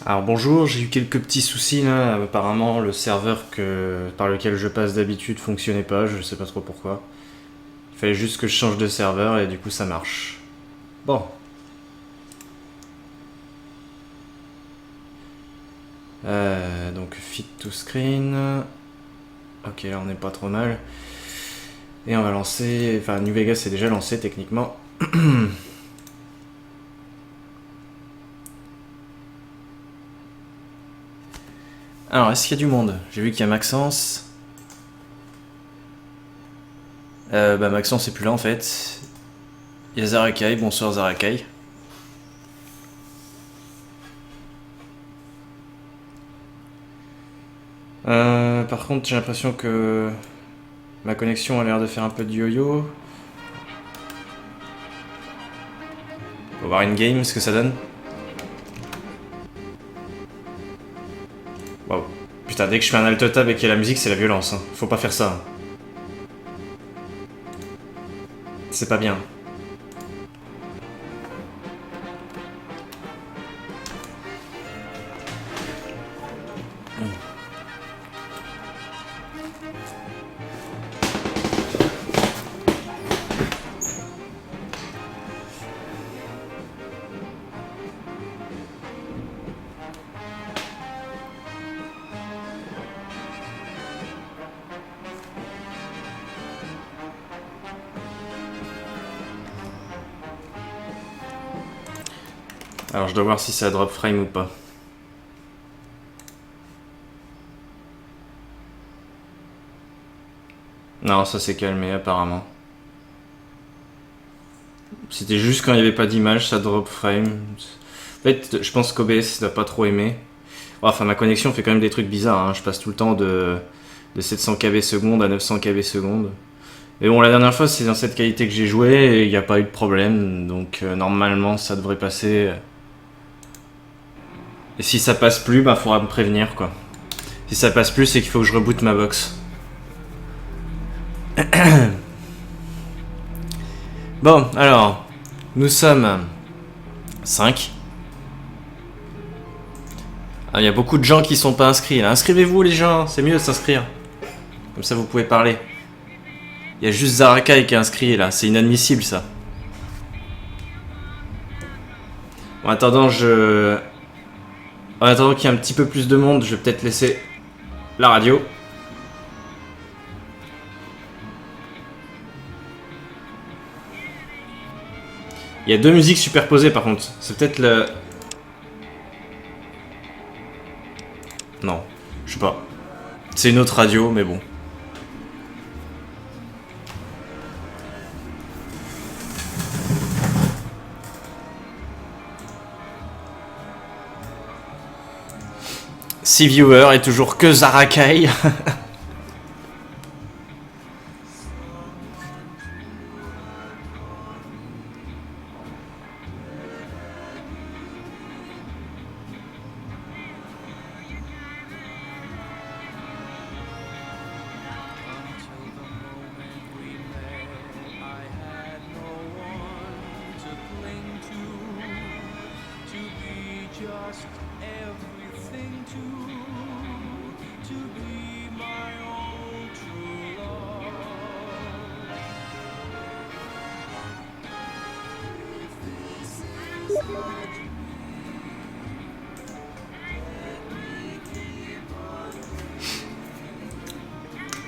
Alors bonjour, j'ai eu quelques petits soucis là. Apparemment, le serveur par lequel je passe d'habitude fonctionnait pas, je sais pas trop pourquoi. Il fallait juste que je change de serveur et du coup ça marche. Bon. Donc fit to screen. Ok, là on est pas trop mal. Et on va lancer. Enfin, New Vegas est déjà lancé techniquement. Alors, est-ce qu'il y a du monde? J'ai vu qu'il y a Maxence. Maxence est plus là en fait. Il y a Zarakai, bonsoir Zarakai. Par contre, j'ai l'impression que ma connexion a l'air de faire un peu de yo-yo. On va voir une game, ce que ça donne. Waouh. Putain, dès que je fais un alt-tab et qu'il y a la musique, c'est la violence. Hein. Faut pas faire ça. Hein. C'est pas bien. Alors je dois voir si ça drop frame ou pas. Non, ça s'est calmé apparemment. C'était juste quand il n'y avait pas d'image, ça drop frame. En fait, je pense qu'OBS n'a pas trop aimé. Enfin, ma connexion fait quand même des trucs bizarres. Hein. Je passe tout le temps de 700 kb seconde à 900 kb seconde. Mais bon, la dernière fois, c'est dans cette qualité que j'ai joué et il n'y a pas eu de problème. Donc, normalement, ça devrait passer. Et si ça passe plus, bah, faudra me prévenir, quoi. Si ça passe plus, c'est qu'il faut que je reboote ma box. Bon, alors, nous sommes 5. Il y a beaucoup de gens qui sont pas inscrits là. Inscrivez-vous les gens, c'est mieux de s'inscrire. Comme ça vous pouvez parler. Il y a juste Zarakai qui est inscrit là, c'est inadmissible ça. En attendant, En attendant qu'il y ait un petit peu plus de monde, je vais peut-être laisser la radio. Il y a deux musiques superposées par contre. C'est peut-être le... Non, je sais pas. C'est une autre radio, mais bon. Six viewers et toujours que Zarakai.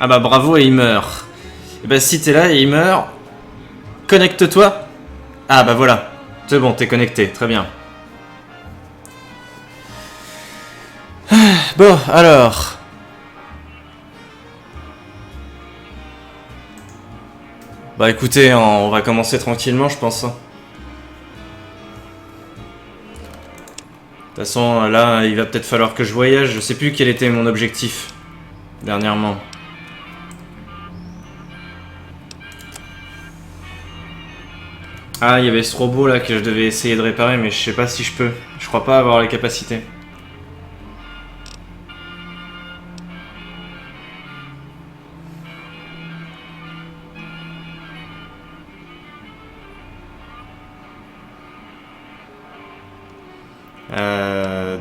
Ah bah bravo et il meurt. Et bah si t'es là et il meurt, connecte-toi. Ah bah voilà, c'est bon, t'es connecté, très bien. Bon, alors... Bah écoutez, on va commencer tranquillement, je pense. De toute façon, là, il va peut-être falloir que je voyage. Je sais plus quel était mon objectif dernièrement. Ah, il y avait ce robot là que je devais essayer de réparer, mais je sais pas si je peux. Je crois pas avoir les capacités.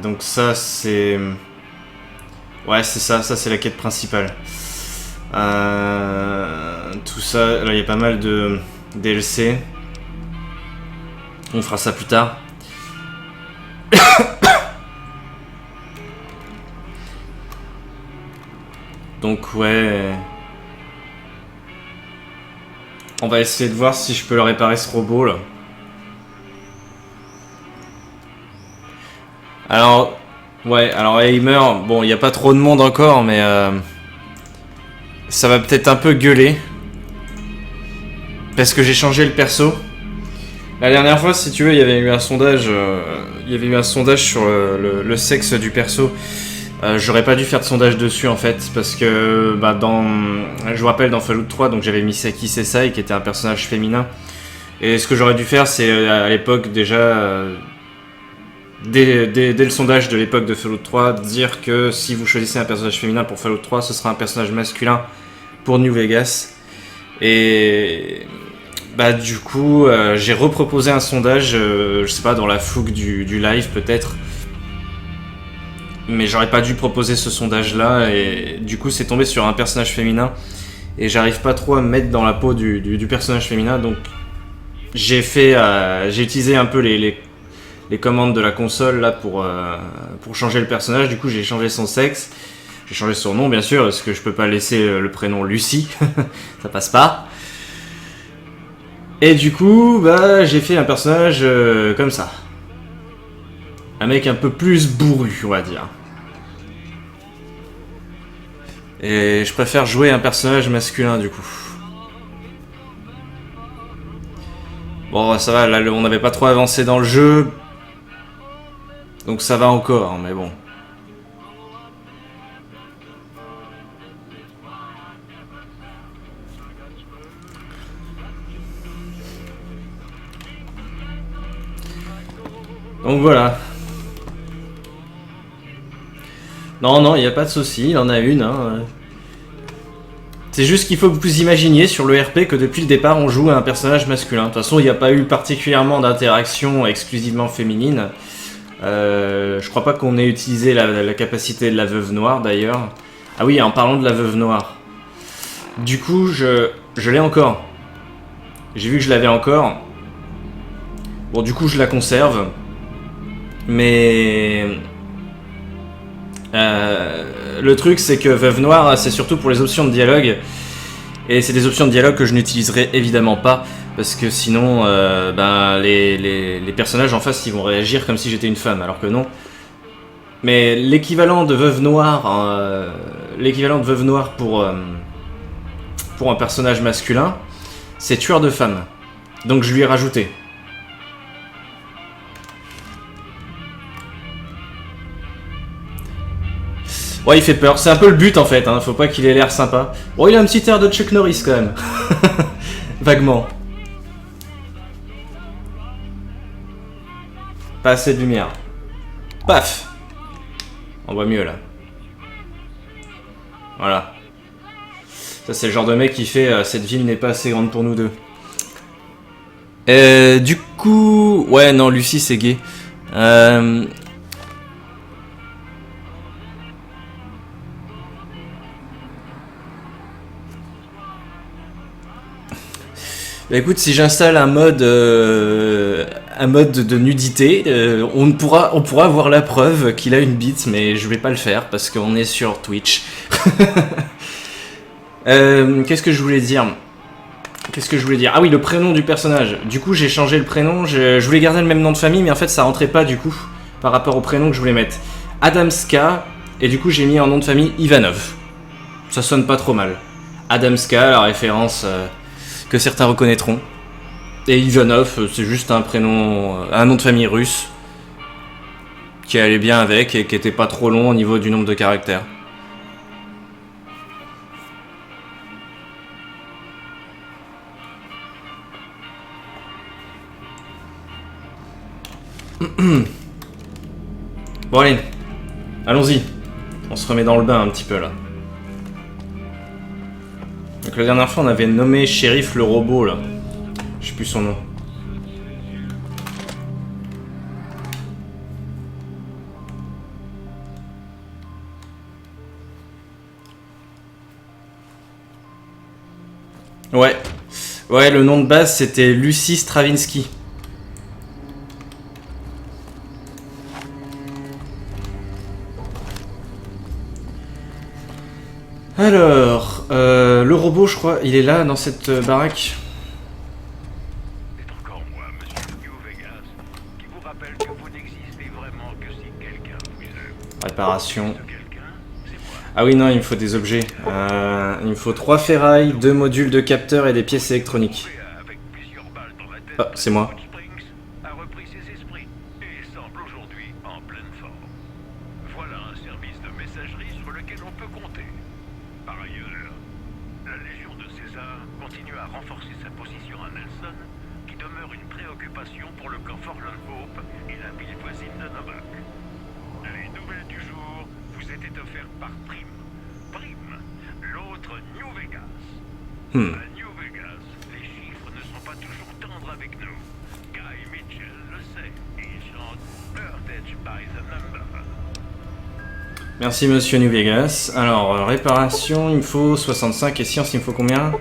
Donc ça c'est... Ouais c'est ça c'est la quête principale. Tout ça, là il y a pas mal de DLC. On fera ça plus tard. Donc ouais... On va essayer de voir si je peux le réparer ce robot là. Alors... Ouais, alors il meurt. Bon, il n'y a pas trop de monde encore, mais... ça va peut-être un peu gueuler. Parce que j'ai changé le perso. La dernière fois, si tu veux, il y avait eu un sondage... sur le sexe du perso. J'aurais pas dû faire de sondage dessus en fait, parce que je vous rappelle dans Fallout 3, donc j'avais mis Saki Sesai qui était un personnage féminin, et ce que j'aurais dû faire c'est à l'époque déjà, dès le sondage de l'époque de Fallout 3, dire que si vous choisissez un personnage féminin pour Fallout 3, ce sera un personnage masculin pour New Vegas, et du coup j'ai reproposé un sondage, je sais pas, dans la fougue du live peut-être. Mais j'aurais pas dû proposer ce sondage là, et du coup c'est tombé sur un personnage féminin et j'arrive pas trop à me mettre dans la peau du personnage féminin, donc j'ai utilisé un peu les commandes de la console là pour changer le personnage. Du coup j'ai changé son sexe, j'ai changé son nom bien sûr, parce que je peux pas laisser le prénom Lucie, ça passe pas. Et du coup j'ai fait un personnage comme ça. Un mec un peu plus bourru, on va dire. Et je préfère jouer un personnage masculin, du coup. Bon, ça va, là, on n'avait pas trop avancé dans le jeu. Donc ça va encore, mais bon. Donc voilà. Non, il n'y a pas de souci, il en a une. Hein. C'est juste qu'il faut que vous imaginiez sur le RP que depuis le départ on joue à un personnage masculin. De toute façon, il n'y a pas eu particulièrement d'interaction exclusivement féminine. Je crois pas qu'on ait utilisé la capacité de la veuve noire d'ailleurs. Ah oui, en parlant de la veuve noire. Du coup, je l'ai encore. J'ai vu que je l'avais encore. Bon, du coup, je la conserve. Mais... le truc c'est que Veuve Noire c'est surtout pour les options de dialogue, et c'est des options de dialogue que je n'utiliserai évidemment pas, parce que sinon les personnages en face ils vont réagir comme si j'étais une femme, alors que non. Mais l'équivalent de Veuve Noire pour un personnage masculin, c'est tueur de femmes, donc je lui ai rajouté. Ouais, il fait peur. C'est un peu le but en fait, hein. Faut pas qu'il ait l'air sympa. Bon, il a un petit air de Chuck Norris quand même. Vaguement. Pas assez de lumière. Paf. On voit mieux là. Voilà. Ça c'est le genre de mec qui fait cette ville n'est pas assez grande pour nous deux. Du coup... Ouais, non, Lucie c'est gay. Bah écoute, si j'installe un mode de nudité, on pourra avoir la preuve qu'il a une bite, mais je vais pas le faire parce qu'on est sur Twitch. Qu'est-ce que je voulais dire? Ah oui, le prénom du personnage. Du coup, j'ai changé le prénom. Je voulais garder le même nom de famille, mais en fait, ça rentrait pas du coup par rapport au prénom que je voulais mettre. Adamska, et du coup, j'ai mis en nom de famille Ivanov. Ça sonne pas trop mal. Adamska, la référence que certains reconnaîtront. Et Ivanov, c'est juste un prénom, un nom de famille russe qui allait bien avec et qui était pas trop long au niveau du nombre de caractères. Bon allez, allons-y. On se remet dans le bain un petit peu là. Donc la dernière fois on avait nommé Shérif le robot là. Je sais plus son nom. Ouais. Ouais, le nom de base c'était Lucie Stravinsky. Alors, le robot, je crois, il est là dans cette baraque. C'est encore moi, monsieur New Vegas, qui vous rappelle que vous n'existez vraiment que si quelqu'un vous aime. Réparation. Ce quelqu'un, c'est moi. Ah oui, non, il me faut des objets. Il me faut 3 ferrailles, 2 modules de capteurs et des pièces électroniques. Avec plusieurs balles dans la tête, Ah, c'est moi. Hot Springs a repris ses esprits et semble aujourd'hui en pleine forme. Voilà un service de messagerie sur lequel on peut compter. Par ailleurs, la Légion de César continue à renforcer sa position à Nelson, qui demeure une préoccupation pour le camp Forlorn Hope et la ville voisine de Novak. Les nouvelles du jour vous étaient offertes par Prime. Prime, l'autre New Vegas. À New Vegas, les chiffres ne sont pas toujours tendres avec nous. Guy Mitchell le sait et il chante Heritage by the Number. Merci monsieur New Vegas. Alors, réparation, il me faut 65 et science, il me faut combien?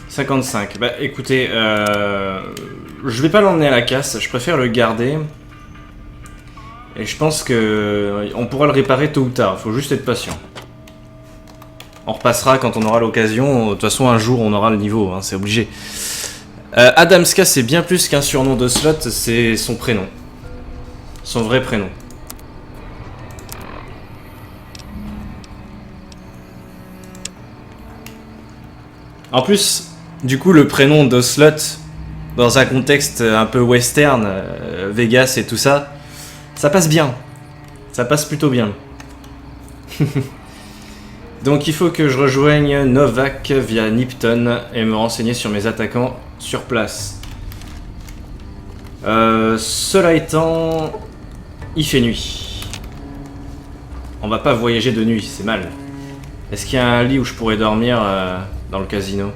55. Bah écoutez, je vais pas l'emmener à la casse, je préfère le garder. Et je pense que on pourra le réparer tôt ou tard, faut juste être patient. On repassera quand on aura l'occasion, de toute façon un jour on aura le niveau, hein, c'est obligé. Adamska c'est bien plus qu'un surnom de slot, c'est son prénom. Son vrai prénom. En plus, du coup, le prénom d'Ocelot, dans un contexte un peu western, Vegas et tout ça, ça passe bien. Ça passe plutôt bien. Donc il faut que je rejoigne Novak via Nipton et me renseigner sur mes attaquants sur place. Cela étant, il fait nuit. On va pas voyager de nuit, c'est mal. Est-ce qu'il y a un lit où je pourrais dormir dans le casino?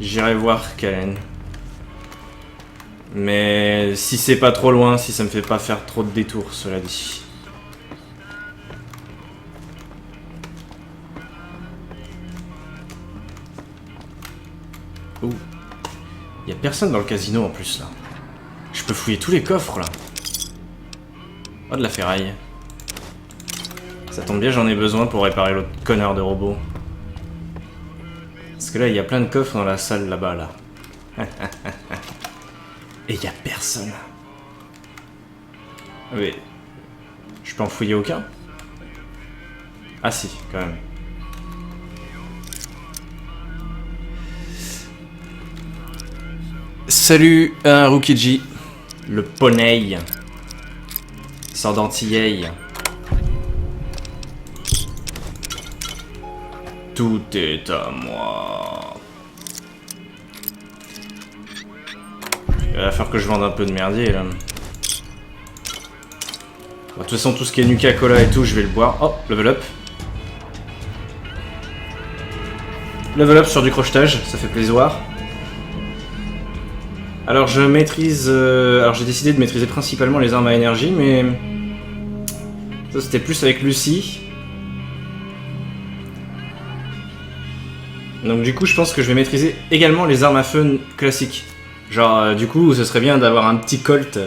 J'irai voir Kalen. Mais si c'est pas trop loin, si ça me fait pas faire trop de détours, cela dit. Ouh. Y a personne dans le casino en plus là. Je peux fouiller tous les coffres là. Oh, de la ferraille. Ça tombe bien, j'en ai besoin pour réparer l'autre connard de robot. Parce que là, il y a plein de coffres dans la salle là-bas là. Et il y a personne. Mais je peux en fouiller aucun? Ah si, quand même. Salut, Rukiji. Le poney. Sort d'Antilleil. Tout est à moi. Il va falloir que je vende un peu de merdier là. Bon, de toute façon, tout ce qui est Nuka-Cola et tout, je vais le boire. Oh, level up. Level up sur du crochetage, ça fait plaisir. Alors je maîtrise... alors j'ai décidé de maîtriser principalement les armes à énergie, mais... ça c'était plus avec Lucie. Donc du coup je pense que je vais maîtriser également les armes à feu classiques. Genre du coup ce serait bien d'avoir un petit Colt.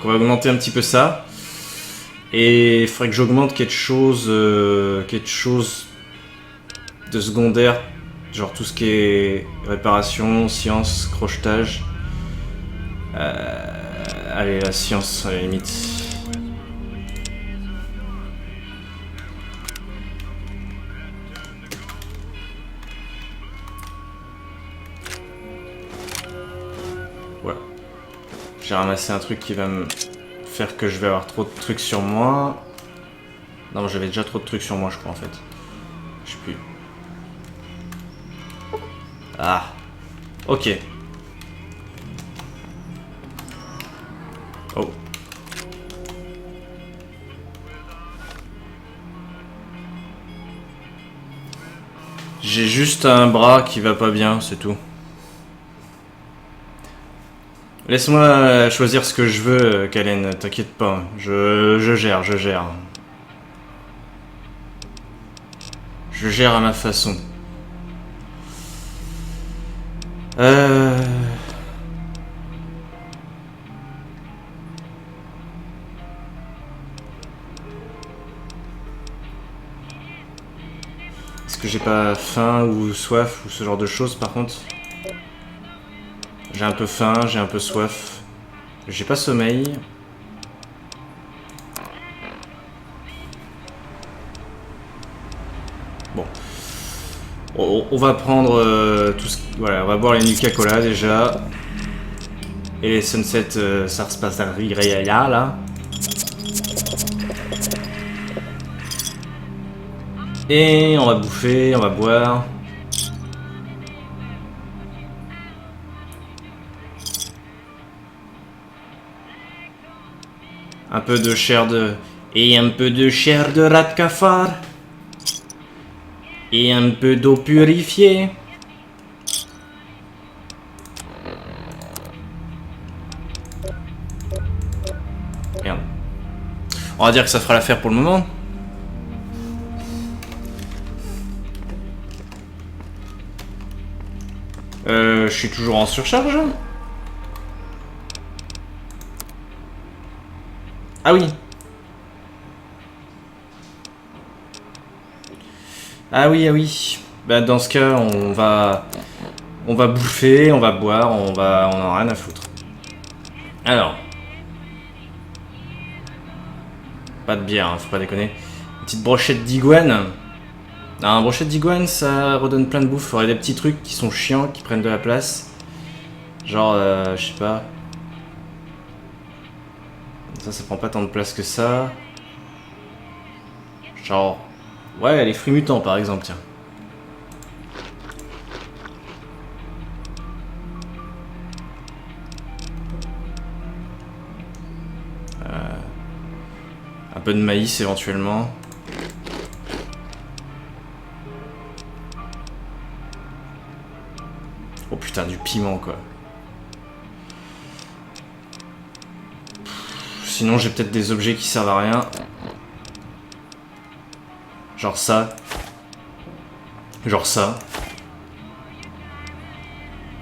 On va augmenter un petit peu ça. Et il faudrait que j'augmente quelque chose de secondaire. Genre tout ce qui est réparation, science, crochetage. Allez, la science à la limite. Voilà. J'ai ramassé un truc qui va me faire que je vais avoir trop de trucs sur moi. Non, j'avais déjà trop de trucs sur moi, je crois, en fait. Je sais plus. Ah. Ok. Oh. J'ai juste un bras qui va pas bien, c'est tout. Laisse-moi choisir ce que je veux, Kalen, t'inquiète pas. Je gère, je gère. Je gère à ma façon. Est-ce que j'ai pas faim ou soif ou ce genre de choses par contre? J'ai un peu faim, j'ai un peu soif. J'ai pas sommeil. Bon. On va prendre tout ce... Voilà, on va boire les Nuka-Cola déjà. Et les Sunset Sarsaparilla là. Et on va bouffer, on va boire. Un peu de chair de... Et un peu de chair de rat de cafard. Et un peu d'eau purifiée. Merde. On va dire que ça fera l'affaire pour le moment. Je suis toujours en surcharge. Ah oui. Ah oui, ah oui. Bah dans ce cas, on va bouffer, on va boire, on en a rien à foutre. Alors. Pas de bière, hein, faut pas déconner. Une petite brochette d'iguane. Un brochette d'iguane, ça redonne plein de bouffe. Faudrait des petits trucs qui sont chiants, qui prennent de la place. Genre, je sais pas. Ça prend pas tant de place que ça. Genre... Ouais, les fruits mutants par exemple, tiens. Un peu de maïs éventuellement. Oh putain, du piment quoi. Sinon j'ai peut-être des objets qui servent à rien. Genre ça. Genre ça.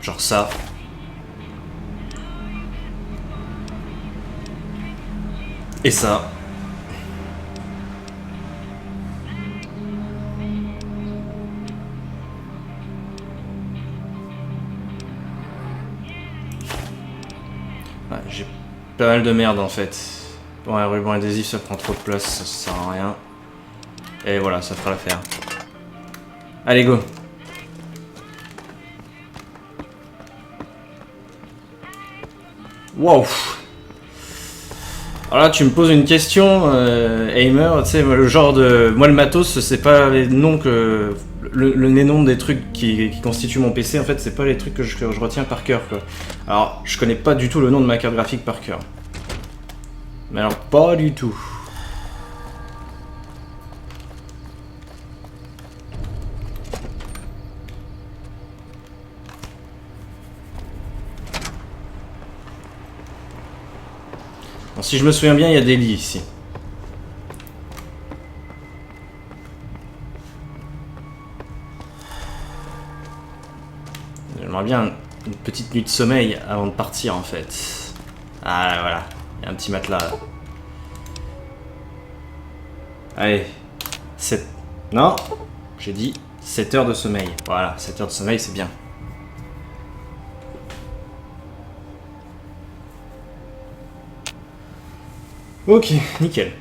Genre ça. Et ça. Ouais, j'ai pas mal de merde en fait. Bon, un ruban adhésif ça prend trop de place, ça sert à rien. Et voilà, ça fera l'affaire. Allez, go. Wow. Alors là, tu me poses une question, Aimer. Tu sais, le genre de... Moi, le matos, c'est pas les noms que... Les noms des trucs qui constituent mon PC, en fait, c'est pas les trucs que je retiens par cœur, quoi. Alors, je connais pas du tout le nom de ma carte graphique par cœur. Mais alors, pas du tout. Bon, si je me souviens bien, il y a des lits ici. J'aimerais bien une petite nuit de sommeil avant de partir en fait. Ah voilà, il y a un petit matelas là. Allez, 7... Non, j'ai dit 7 heures de sommeil. Voilà, 7 heures de sommeil c'est bien. Ok, nickel.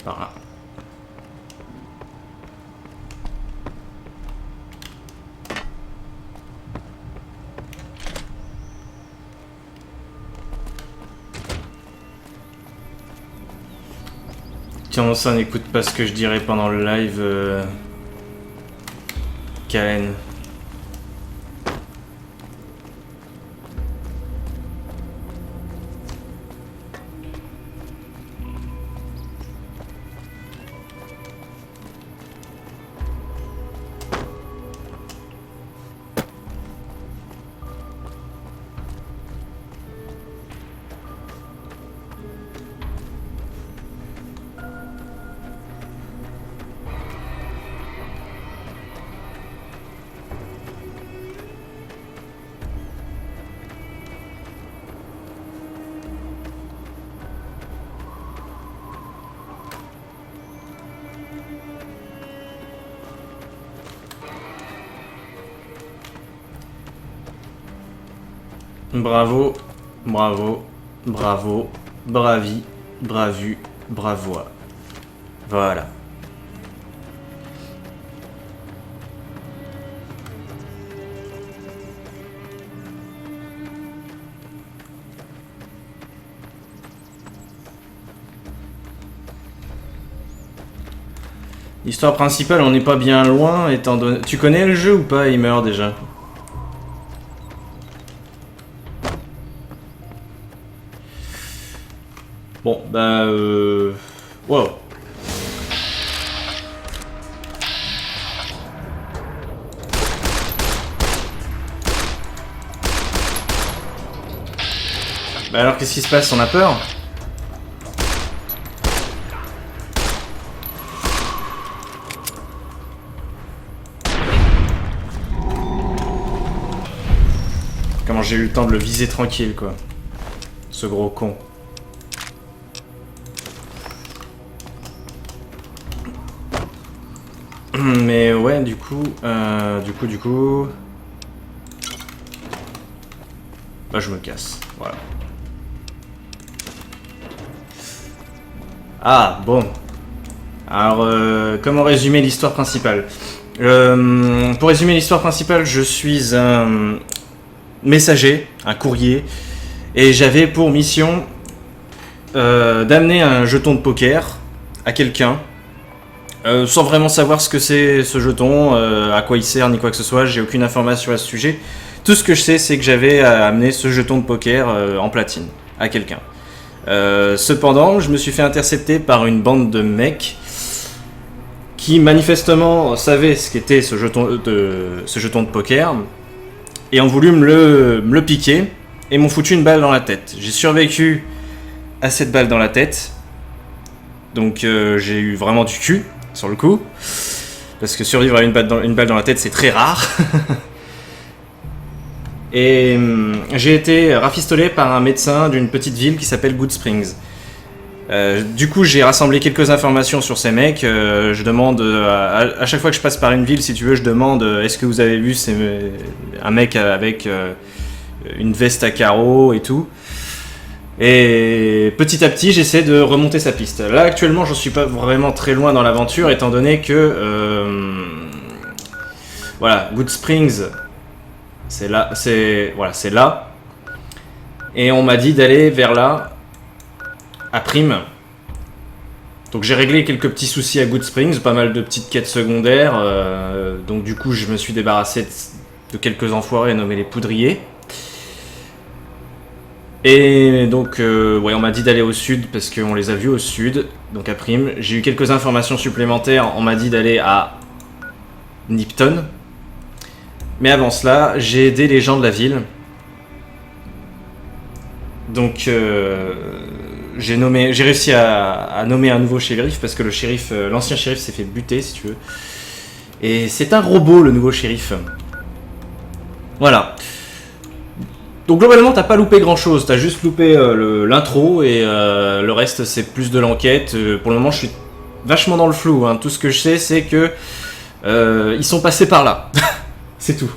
Par là. Tiens, ça n'écoute pas ce que je dirais pendant le live. Karen. Bravo, bravo, bravo, bravi, bravu, bravois. Voilà. L'histoire principale, on n'est pas bien loin, étant donné... Tu connais le jeu ou pas, il meurt déjà? Bon, bah... Wow. Bah alors, qu'est-ce qui se passe? On a peur? Comment j'ai eu le temps de le viser tranquille, quoi. Ce gros con. Mais ouais, du coup... Bah je me casse, voilà. Ah, bon. Alors, comment résumer l'histoire principale? Pour résumer l'histoire principale, je suis un messager, un courrier, et j'avais pour mission d'amener un jeton de poker à quelqu'un, sans vraiment savoir ce que c'est ce jeton, à quoi il sert, ni quoi que ce soit, j'ai aucune information à ce sujet. Tout ce que je sais, c'est que j'avais à amener ce jeton de poker en platine à quelqu'un. Cependant, je me suis fait intercepter par une bande de mecs qui manifestement savaient ce qu'était ce jeton de poker et ont voulu me le piquer et m'ont foutu une balle dans la tête. J'ai survécu à cette balle dans la tête, donc j'ai eu vraiment du cul sur le coup, parce que survivre à une balle dans la tête c'est très rare. Et j'ai été rafistolé par un médecin d'une petite ville qui s'appelle Good Springs. Du coup, j'ai rassemblé quelques informations sur ces mecs. Je demande, à chaque fois que je passe par une ville, si tu veux, je demande est-ce que vous avez vu un mec avec une veste à carreaux et tout. Et petit à petit, j'essaie de remonter sa piste. Là, actuellement, j'en suis pas vraiment très loin dans l'aventure, étant donné que... voilà, Good Springs... C'est là. Et on m'a dit d'aller vers là, à Prime. Donc j'ai réglé quelques petits soucis à Good Springs, pas mal de petites quêtes secondaires. Donc du coup, je me suis débarrassé de quelques enfoirés nommés les poudriers. Et donc, ouais, on m'a dit d'aller au sud parce qu'on les a vus au sud, donc à Prime. J'ai eu quelques informations supplémentaires. On m'a dit d'aller à Nipton. Mais avant cela, j'ai aidé les gens de la ville. Donc, j'ai réussi à nommer un nouveau shérif parce que l'ancien shérif s'est fait buter, si tu veux. Et c'est un robot, le nouveau shérif. Voilà. Donc globalement, t'as pas loupé grand-chose. T'as juste loupé l'intro et le reste, c'est plus de l'enquête. Pour le moment, je suis vachement dans le flou. Hein. Tout ce que je sais, c'est que ils sont passés par là. C'est tout.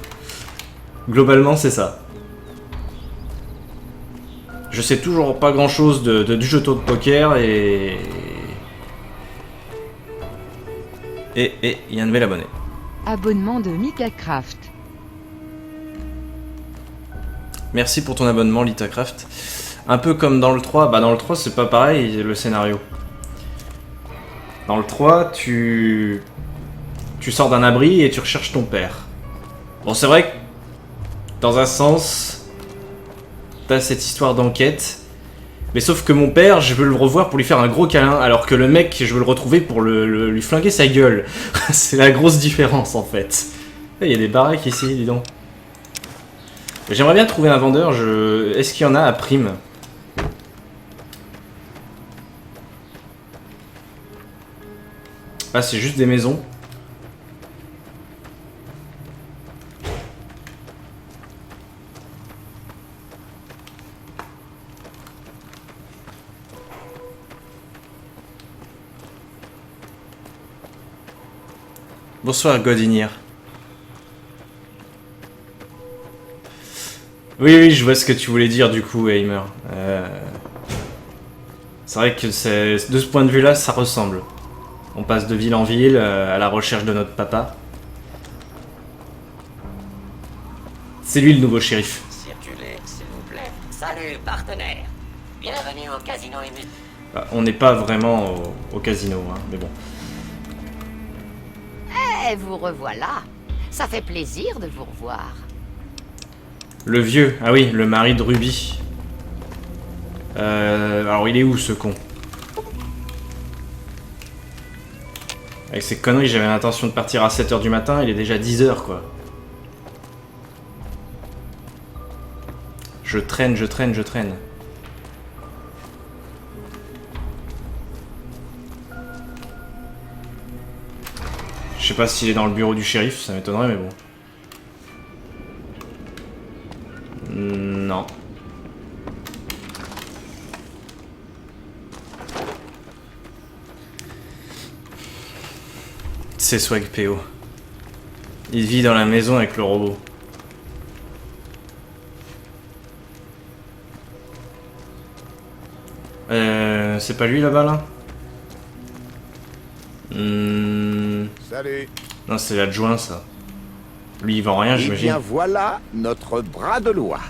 Globalement, c'est ça. Je sais toujours pas grand chose du jeton de poker et il y a un nouvel abonné. Abonnement de Litacraft. Merci pour ton abonnement, Litacraft. Un peu comme dans le 3. Bah, dans le 3, c'est pas pareil le scénario. Dans le 3, tu sors d'un abri et tu recherches ton père. Bon, c'est vrai que, dans un sens, t'as cette histoire d'enquête, mais sauf que mon père, je veux le revoir pour lui faire un gros câlin, alors que le mec, je veux le retrouver pour lui flinguer sa gueule. C'est la grosse différence, en fait. Il y a des baraques ici, dis donc. J'aimerais bien trouver un vendeur, est-ce qu'il y en a à Prime? Ah, c'est juste des maisons. Bonsoir Godinir. Oui, oui, je vois ce que tu voulais dire du coup, Heimer. C'est vrai que c'est de ce point de vue-là, ça ressemble. On passe de ville en ville à la recherche de notre papa. C'est lui le nouveau shérif. Circulez, s'il vous plaît. Salut, partenaire. Bienvenue au casino ému. Bah, on n'est pas vraiment au casino, hein, mais bon. Eh, vous revoilà. Ça fait plaisir de vous revoir. Le vieux, ah oui, le mari de Ruby. Alors il est où ce con? Avec ces conneries, j'avais l'intention de partir à 7h du matin, il est déjà 10h quoi. Je traîne, je traîne, je traîne. Je sais pas s'il est dans le bureau du shérif, ça m'étonnerait mais bon. Non. C'est Swag PO. Il vit dans la maison avec le robot. C'est pas lui là-bas là? Salut. Non, c'est l'adjoint ça. Lui il vend rien, Eh j'imagine. bien voilà notre bras de loi.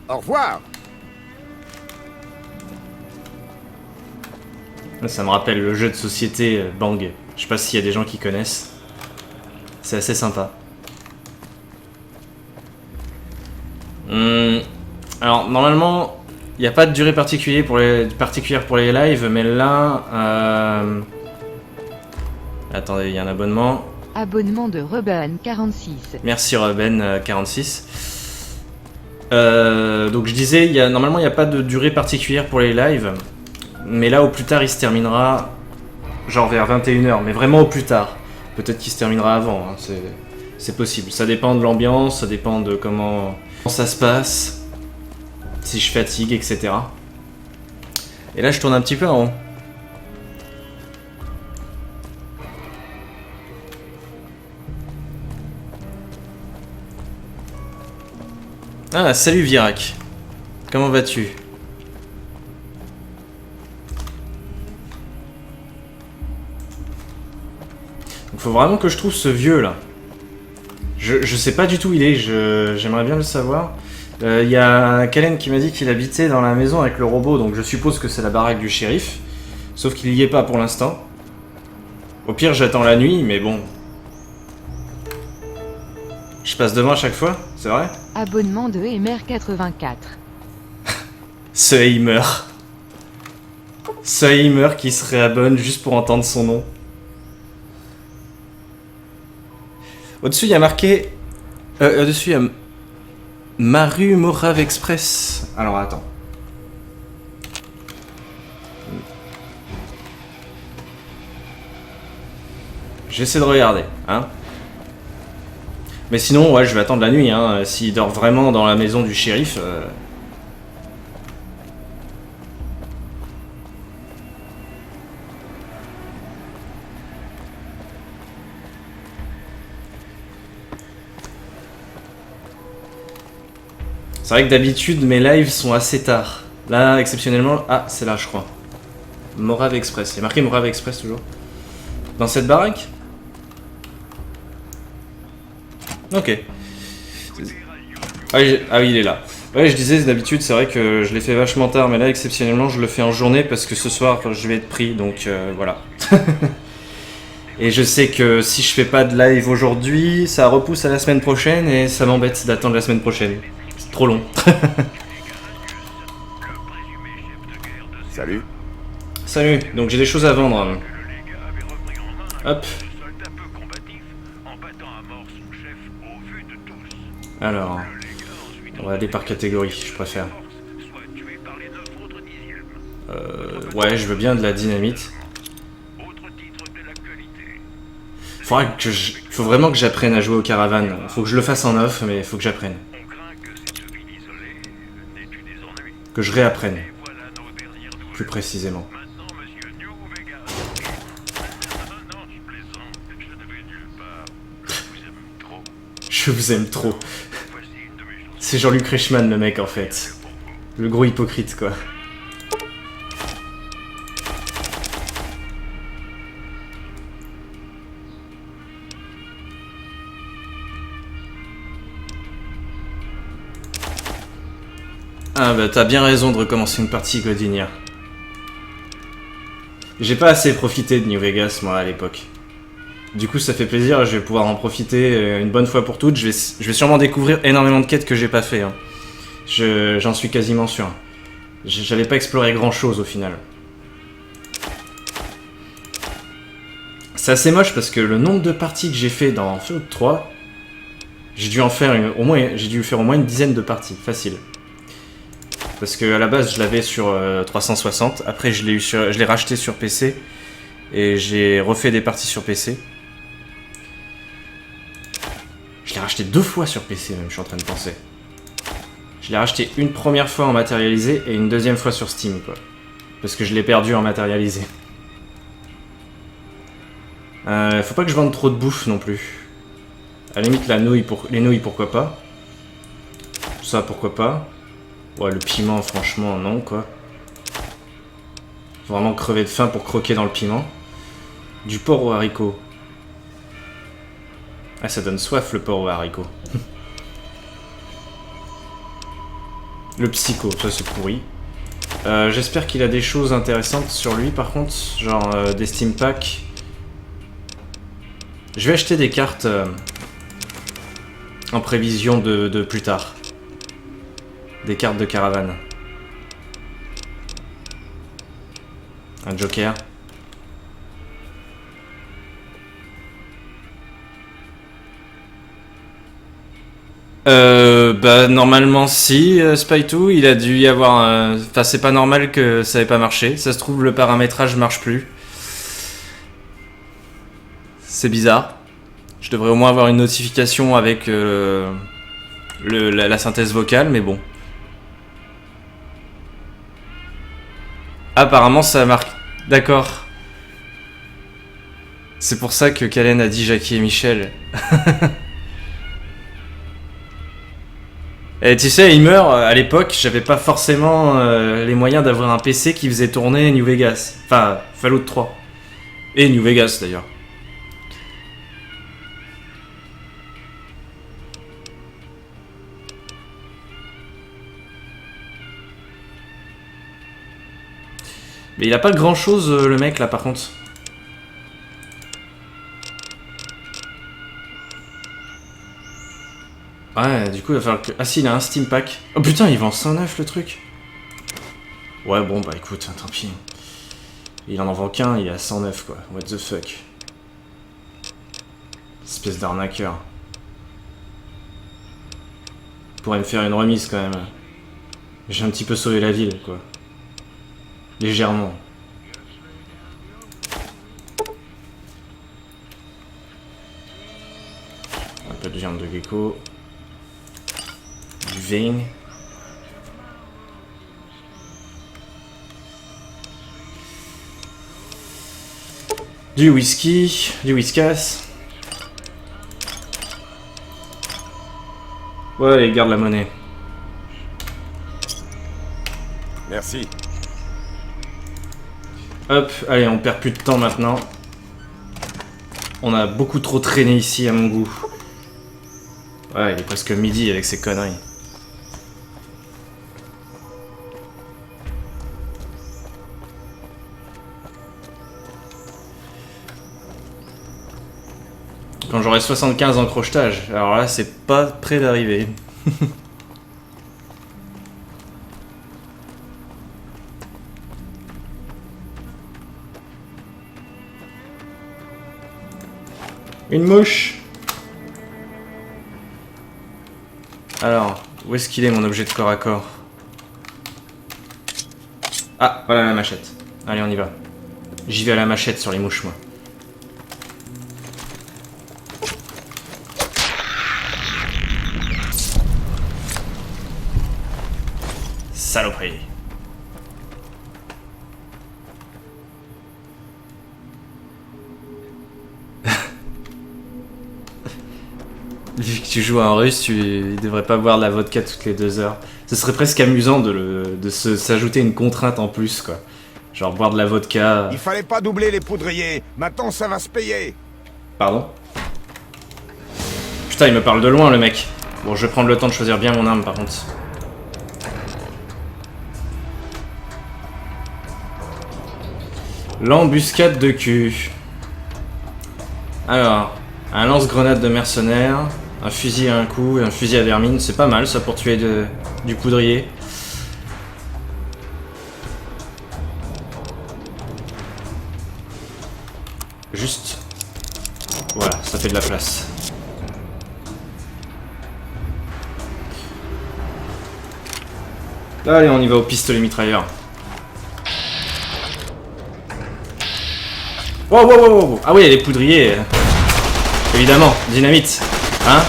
Au revoir. Ça me rappelle le jeu de société Bang. Je sais pas s'il y a des gens qui connaissent. C'est assez sympa. Alors normalement, il n'y a pas de durée particulière pour les lives, mais là... Attendez, il y a un abonnement. Abonnement de Ruben 46. Merci Ruben 46. Donc je disais, normalement il n'y a pas de durée particulière pour les lives. Mais là au plus tard il se terminera genre vers 21h, mais vraiment au plus tard. Peut-être qu'il se terminera avant, hein, c'est possible. Ça dépend de l'ambiance, ça dépend de comment ça se passe, si je fatigue, etc. Et là je tourne un petit peu en rond. Ah, salut Virac. Comment vas-tu? Il faut vraiment que je trouve ce vieux là. Je sais pas du tout où il est, j'aimerais bien le savoir. Il y a Kalen qui m'a dit qu'il habitait dans la maison avec le robot, donc je suppose que c'est la baraque du shérif. Sauf qu'il y est pas pour l'instant. Au pire, j'attends la nuit, mais bon. Je passe devant à chaque fois, c'est vrai? Abonnement de Heimer 84. Ce Heimer. Ce Heimer qui se réabonne juste pour entendre son nom. Au-dessus, il y a marqué... Au-dessus, il y a... Maru Morave Express. Alors, attends. J'essaie de regarder, hein. Mais sinon, ouais, je vais attendre la nuit, hein. S'il dort vraiment dans la maison du shérif... C'est vrai que d'habitude mes lives sont assez tard. Là, exceptionnellement... Ah, c'est là, je crois. Morave Express. Il y a marqué Morave Express toujours. Dans cette baraque? Ok. Ah oui, il est là. Ouais, je disais, d'habitude, c'est vrai que je l'ai fait vachement tard, mais là, exceptionnellement, je le fais en journée parce que ce soir, je vais être pris, donc voilà. Et je sais que si je fais pas de live aujourd'hui, ça repousse à la semaine prochaine et ça m'embête d'attendre la semaine prochaine. C'est trop long. Salut. Salut, donc j'ai des choses à vendre. Hop. Alors, on va aller par catégorie, je préfère. Ouais, je veux bien de la dynamite. Faut vraiment que j'apprenne à jouer aux caravanes. Faut que je le fasse en off, mais faut que j'apprenne. Que je réapprenne. Plus précisément. Je vous aime trop. C'est Jean-Luc Reichmann le mec en fait. Le gros hypocrite quoi. Ah bah t'as bien raison de recommencer une partie Godinia. J'ai pas assez profité de New Vegas moi à l'époque. Du coup ça fait plaisir, je vais pouvoir en profiter une bonne fois pour toutes. Je vais sûrement découvrir énormément de quêtes que j'ai pas fait. Hein. J'en suis quasiment sûr. J'allais pas explorer grand chose au final. C'est assez moche parce que le nombre de parties que j'ai fait dans Fallout 3, j'ai dû faire au moins une dizaine de parties, facile. Parce que à la base je l'avais sur 360, après je l'ai racheté sur PC et j'ai refait des parties sur PC. Je l'ai racheté 2 fois sur PC même, je suis en train de penser. Je l'ai racheté une première fois en matérialisé et une deuxième fois sur Steam quoi. Parce que je l'ai perdu en matérialisé. Faut pas que je vende trop de bouffe non plus. À la limite les nouilles pourquoi pas. Ça pourquoi pas. Ouais, le piment, franchement, non, quoi. Faut vraiment crever de faim pour croquer dans le piment. Du porc aux haricots. Ah, ça donne soif, le porc aux haricots. Le psycho, ça c'est pourri. J'espère qu'il a des choses intéressantes sur lui, par contre. Genre des Steam Packs. Je vais acheter des cartes en prévision de plus tard. Des cartes de caravane. Un joker. Bah normalement si, Spy2, il a dû y avoir... Enfin c'est pas normal que ça ait pas marché. Ça se trouve le paramétrage marche plus. C'est bizarre. Je devrais au moins avoir une notification avec la synthèse vocale, mais bon. Apparemment ça marque. D'accord. C'est pour ça que Kalen a dit Jackie et Michel. Et tu sais, il meurt, à l'époque, j'avais pas forcément les moyens d'avoir un PC qui faisait tourner New Vegas. Enfin, Fallout 3. Et New Vegas d'ailleurs. Mais il a pas grand chose le mec là par contre. Ouais, du coup il va falloir que... Ah si, il a un Steam Pack. Oh putain, il vend 109 le truc. Ouais, bon bah écoute, tant pis. Il en vend qu'un, il est à 109 quoi. What the fuck. Espèce d'arnaqueur. Pourrait me faire une remise quand même. J'ai un petit peu sauvé la ville quoi. Légèrement. Un peu de viande de gecko. Du vin. Du whisky. Du whiskas. Ouais, garde la monnaie. Merci. Hop, allez, on perd plus de temps maintenant. On a beaucoup trop traîné ici à mon goût. Ouais, il est presque midi avec ces conneries. Quand j'aurai 75 en crochetage, alors là c'est pas près d'arriver. Une mouche. Alors, où est-ce qu'il est mon objet de corps à corps? Ah, voilà la machette. Allez, on y va. J'y vais à la machette sur les mouches, moi. Saloperie. Vu que tu joues un russe, tu devrais pas boire de la vodka toutes les 2 heures. Ce serait presque amusant de s'ajouter une contrainte en plus, quoi. Genre boire de la vodka... Il fallait pas doubler les poudriers. Maintenant, ça va se payer. Pardon? Putain, il me parle de loin, le mec. Bon, je vais prendre le temps de choisir bien mon arme, par contre. L'embuscade de cul. Alors, un lance-grenade de mercenaires, un fusil à un coup et un fusil à vermine. C'est pas mal, ça, pour tuer du poudrier. Juste... Voilà, ça fait de la place. Allez, on y va au pistolet mitrailleur. Wow, wow, wow, wow. Ah oui, les poudriers. Évidemment, dynamite. Hein?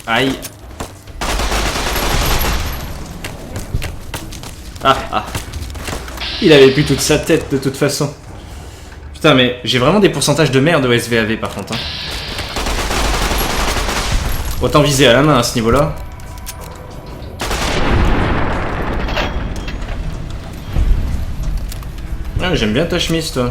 Aïe. Ah, ah. Il avait plus toute sa tête de toute façon. Putain, mais j'ai vraiment des pourcentages de merde au SVAV par contre. Hein. Autant viser à la main à ce niveau-là. Ah, j'aime bien ta chemise, toi.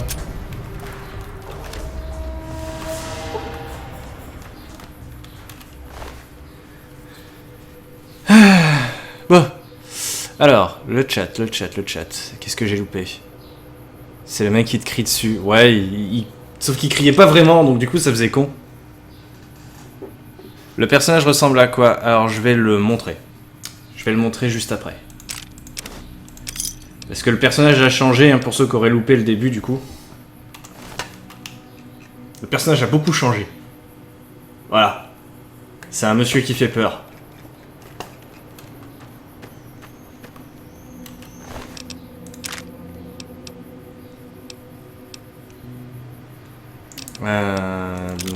Bon. Alors, le chat. Qu'est-ce que j'ai loupé? C'est le mec qui te crie dessus. Ouais, sauf qu'il criait pas vraiment, donc du coup ça faisait con. Le personnage ressemble à quoi? Alors je vais le montrer. Je vais le montrer juste après. Parce que le personnage a changé, hein, pour ceux qui auraient loupé le début du coup. Le personnage a beaucoup changé. Voilà. C'est un monsieur qui fait peur.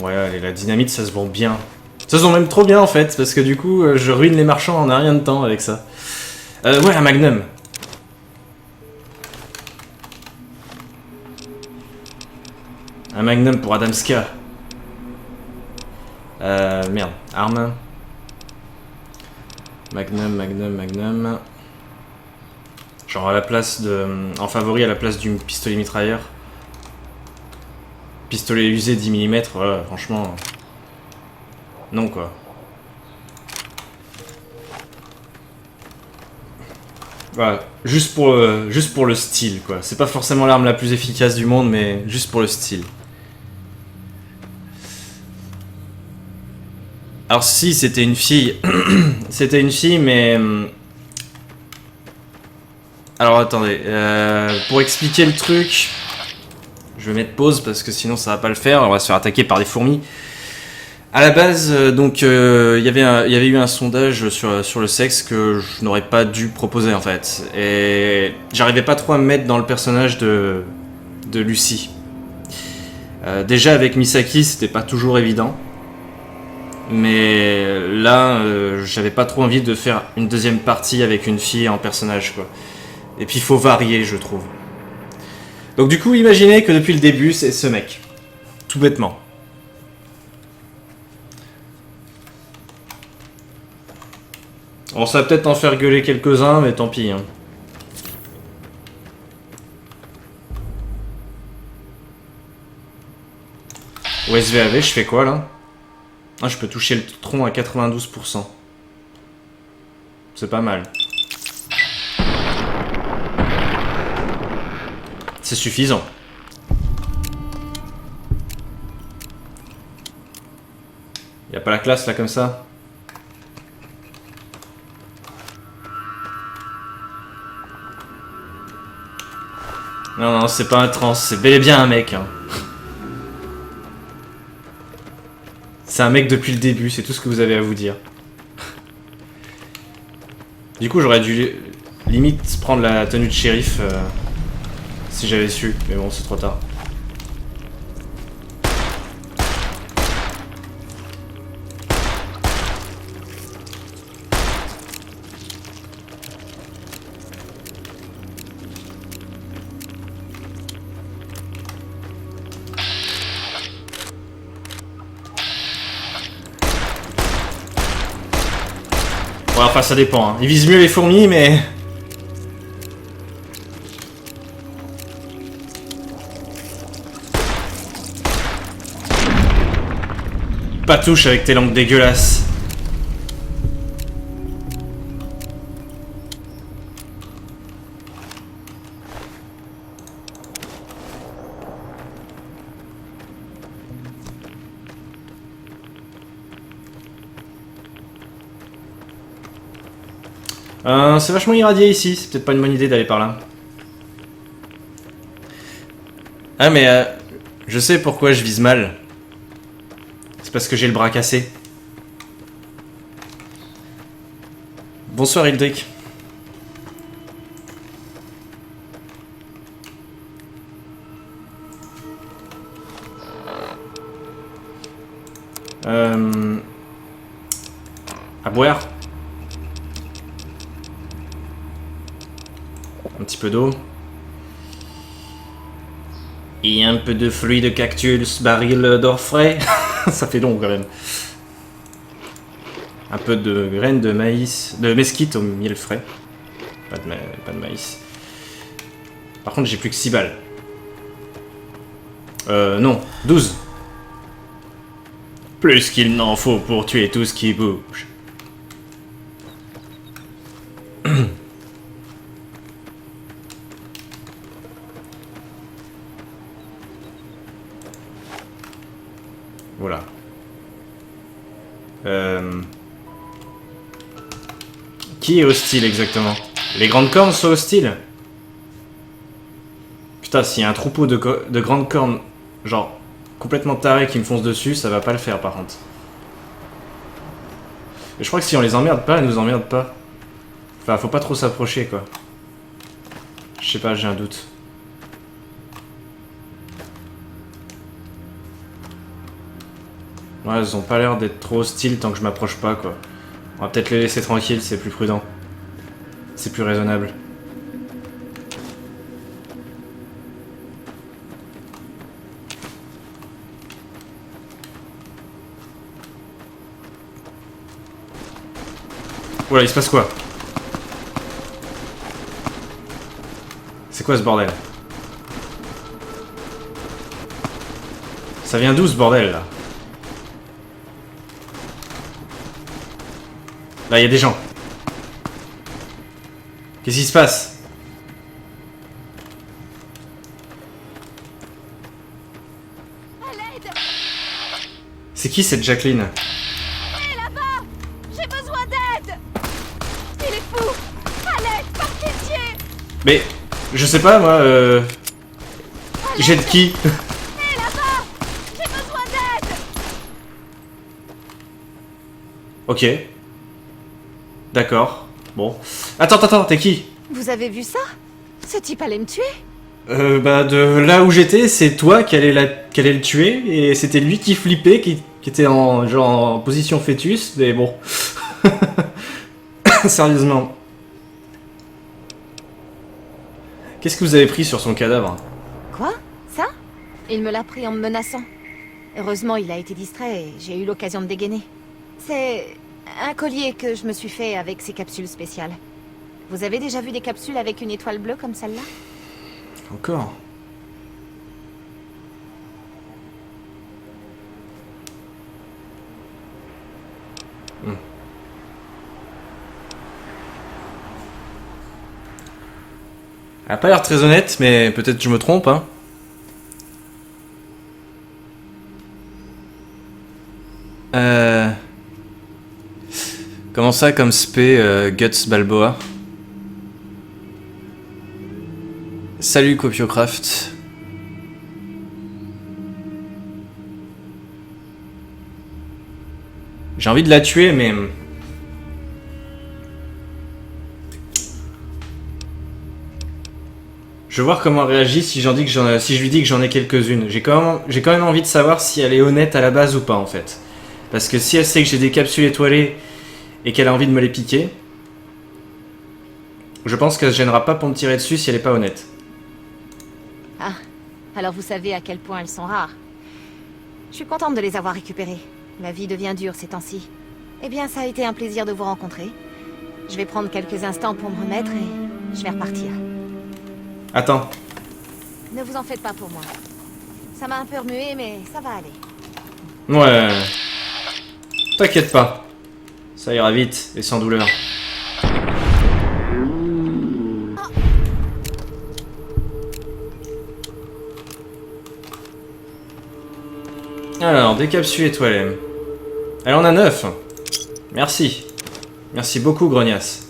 Ouais, allez, la dynamite ça se vend bien. Ça se vend même trop bien en fait, parce que du coup je ruine les marchands en un rien de temps avec ça. Ouais, un magnum. Un magnum pour Adamska. Merde, arme. Magnum. Genre à la place de... En favori à la place du pistolet mitrailleur. Pistolet usé 10 mm, voilà, franchement... Non, quoi. Voilà, juste pour le style, quoi. C'est pas forcément l'arme la plus efficace du monde, mais juste pour le style. Alors si, c'était une fille. C'était une fille, mais... Alors attendez, pour expliquer le truc... Je vais mettre pause parce que sinon ça va pas le faire, on va se faire attaquer par des fourmis. À la base, donc, y avait eu un sondage sur le sexe que je n'aurais pas dû proposer en fait. Et j'arrivais pas trop à me mettre dans le personnage de Lucie. Déjà avec Misaki, c'était pas toujours évident. Mais là, j'avais pas trop envie de faire une deuxième partie avec une fille en personnage, quoi. Et puis il faut varier, je trouve. Donc du coup, imaginez que depuis le début, c'est ce mec. Tout bêtement. On va peut-être en faire gueuler quelques-uns, mais tant pis. Hein. Au SVAV, je fais quoi là? Ah, je peux toucher le tronc à 92%. C'est pas mal. C'est suffisant. Y a pas la classe là comme ça? Non, non, c'est pas un trans, c'est bel et bien un mec. Hein. C'est un mec depuis le début, c'est tout ce que vous avez à vous dire. Du coup, j'aurais dû limite prendre la tenue de shérif si j'avais su, mais bon, c'est trop tard. Ouais, enfin ça dépend, hein. Ils visent mieux les fourmis, mais... Pas touche avec tes langues dégueulasses. C'est vachement irradié ici, c'est peut-être pas une bonne idée d'aller par là. Ah mais je sais pourquoi je vise mal. C'est parce que j'ai le bras cassé. Bonsoir Hildrick. À boire. Un petit peu d'eau. Et un peu de fruits de cactus, baril d'or frais. Ça fait long quand même. Un peu de graines de maïs, de mesquite au miel frais. Pas de maïs. Par contre, j'ai plus que 6 balles. Non, 12. Plus qu'il n'en faut pour tuer tout ce qui bouge. Voilà. Qui est hostile exactement? Les grandes cornes sont hostiles? Putain, s'il y a un troupeau de grandes cornes, genre complètement tarés qui me foncent dessus, ça va pas le faire par contre. Et je crois que si on les emmerde pas, elles nous emmerdent pas. Enfin, faut pas trop s'approcher quoi. Je sais pas, j'ai un doute. Ouais, elles ont pas l'air d'être trop hostiles tant que je m'approche pas quoi. On va peut-être les laisser tranquilles, c'est plus prudent. C'est plus raisonnable. Oula, il se passe quoi? C'est quoi ce bordel? Ça vient d'où ce bordel là? Là, il y a des gens. Qu'est-ce qui se passe? C'est qui cette Jacqueline? Hé là-bas! J'ai besoin d'aide! Il est fou! À l'aide, par pitié! Mais, je sais pas moi, j'aide qui? Hé là-bas! J'ai besoin d'aide! Ok. D'accord. Bon. Attends, t'es qui? Vous avez vu ça? Ce type allait me tuer? Bah de là où j'étais, c'est toi qui allais le tuer, et c'était lui qui flippait, qui était en genre en position fœtus, mais bon. Sérieusement. Qu'est-ce que vous avez pris sur son cadavre? Quoi? Ça? Il me l'a pris en me menaçant. Heureusement, il a été distrait et j'ai eu l'occasion de dégainer. C'est un collier que je me suis fait avec ces capsules spéciales. Vous avez déjà vu des capsules avec une étoile bleue comme celle-là? Encore? Elle a pas l'air très honnête, mais peut-être je me trompe, hein. Comment ça, comme spé, Guts Balboa? Salut Copiocraft. J'ai envie de la tuer, mais... Je vais voir comment elle réagit si je lui dis que j'en ai quelques-unes. J'ai quand même envie de savoir si elle est honnête à la base ou pas, en fait. Parce que si elle sait que j'ai des capsules étoilées et qu'elle a envie de me les piquer, je pense qu'elle se gênera pas pour me tirer dessus si elle est pas honnête. Ah, alors vous savez à quel point elles sont rares. Je suis contente de les avoir récupérées. La vie devient dure ces temps-ci. Eh bien, ça a été un plaisir de vous rencontrer. Je vais prendre quelques instants pour me remettre et je vais repartir. Attends. Ne vous en faites pas pour moi. Ça m'a un peu remué, mais ça va aller. Ouais. T'inquiète pas. Ça ira vite et sans douleur. Alors, décapsulé étoilé. Elle en a 9. Merci. Merci beaucoup, Grognasse.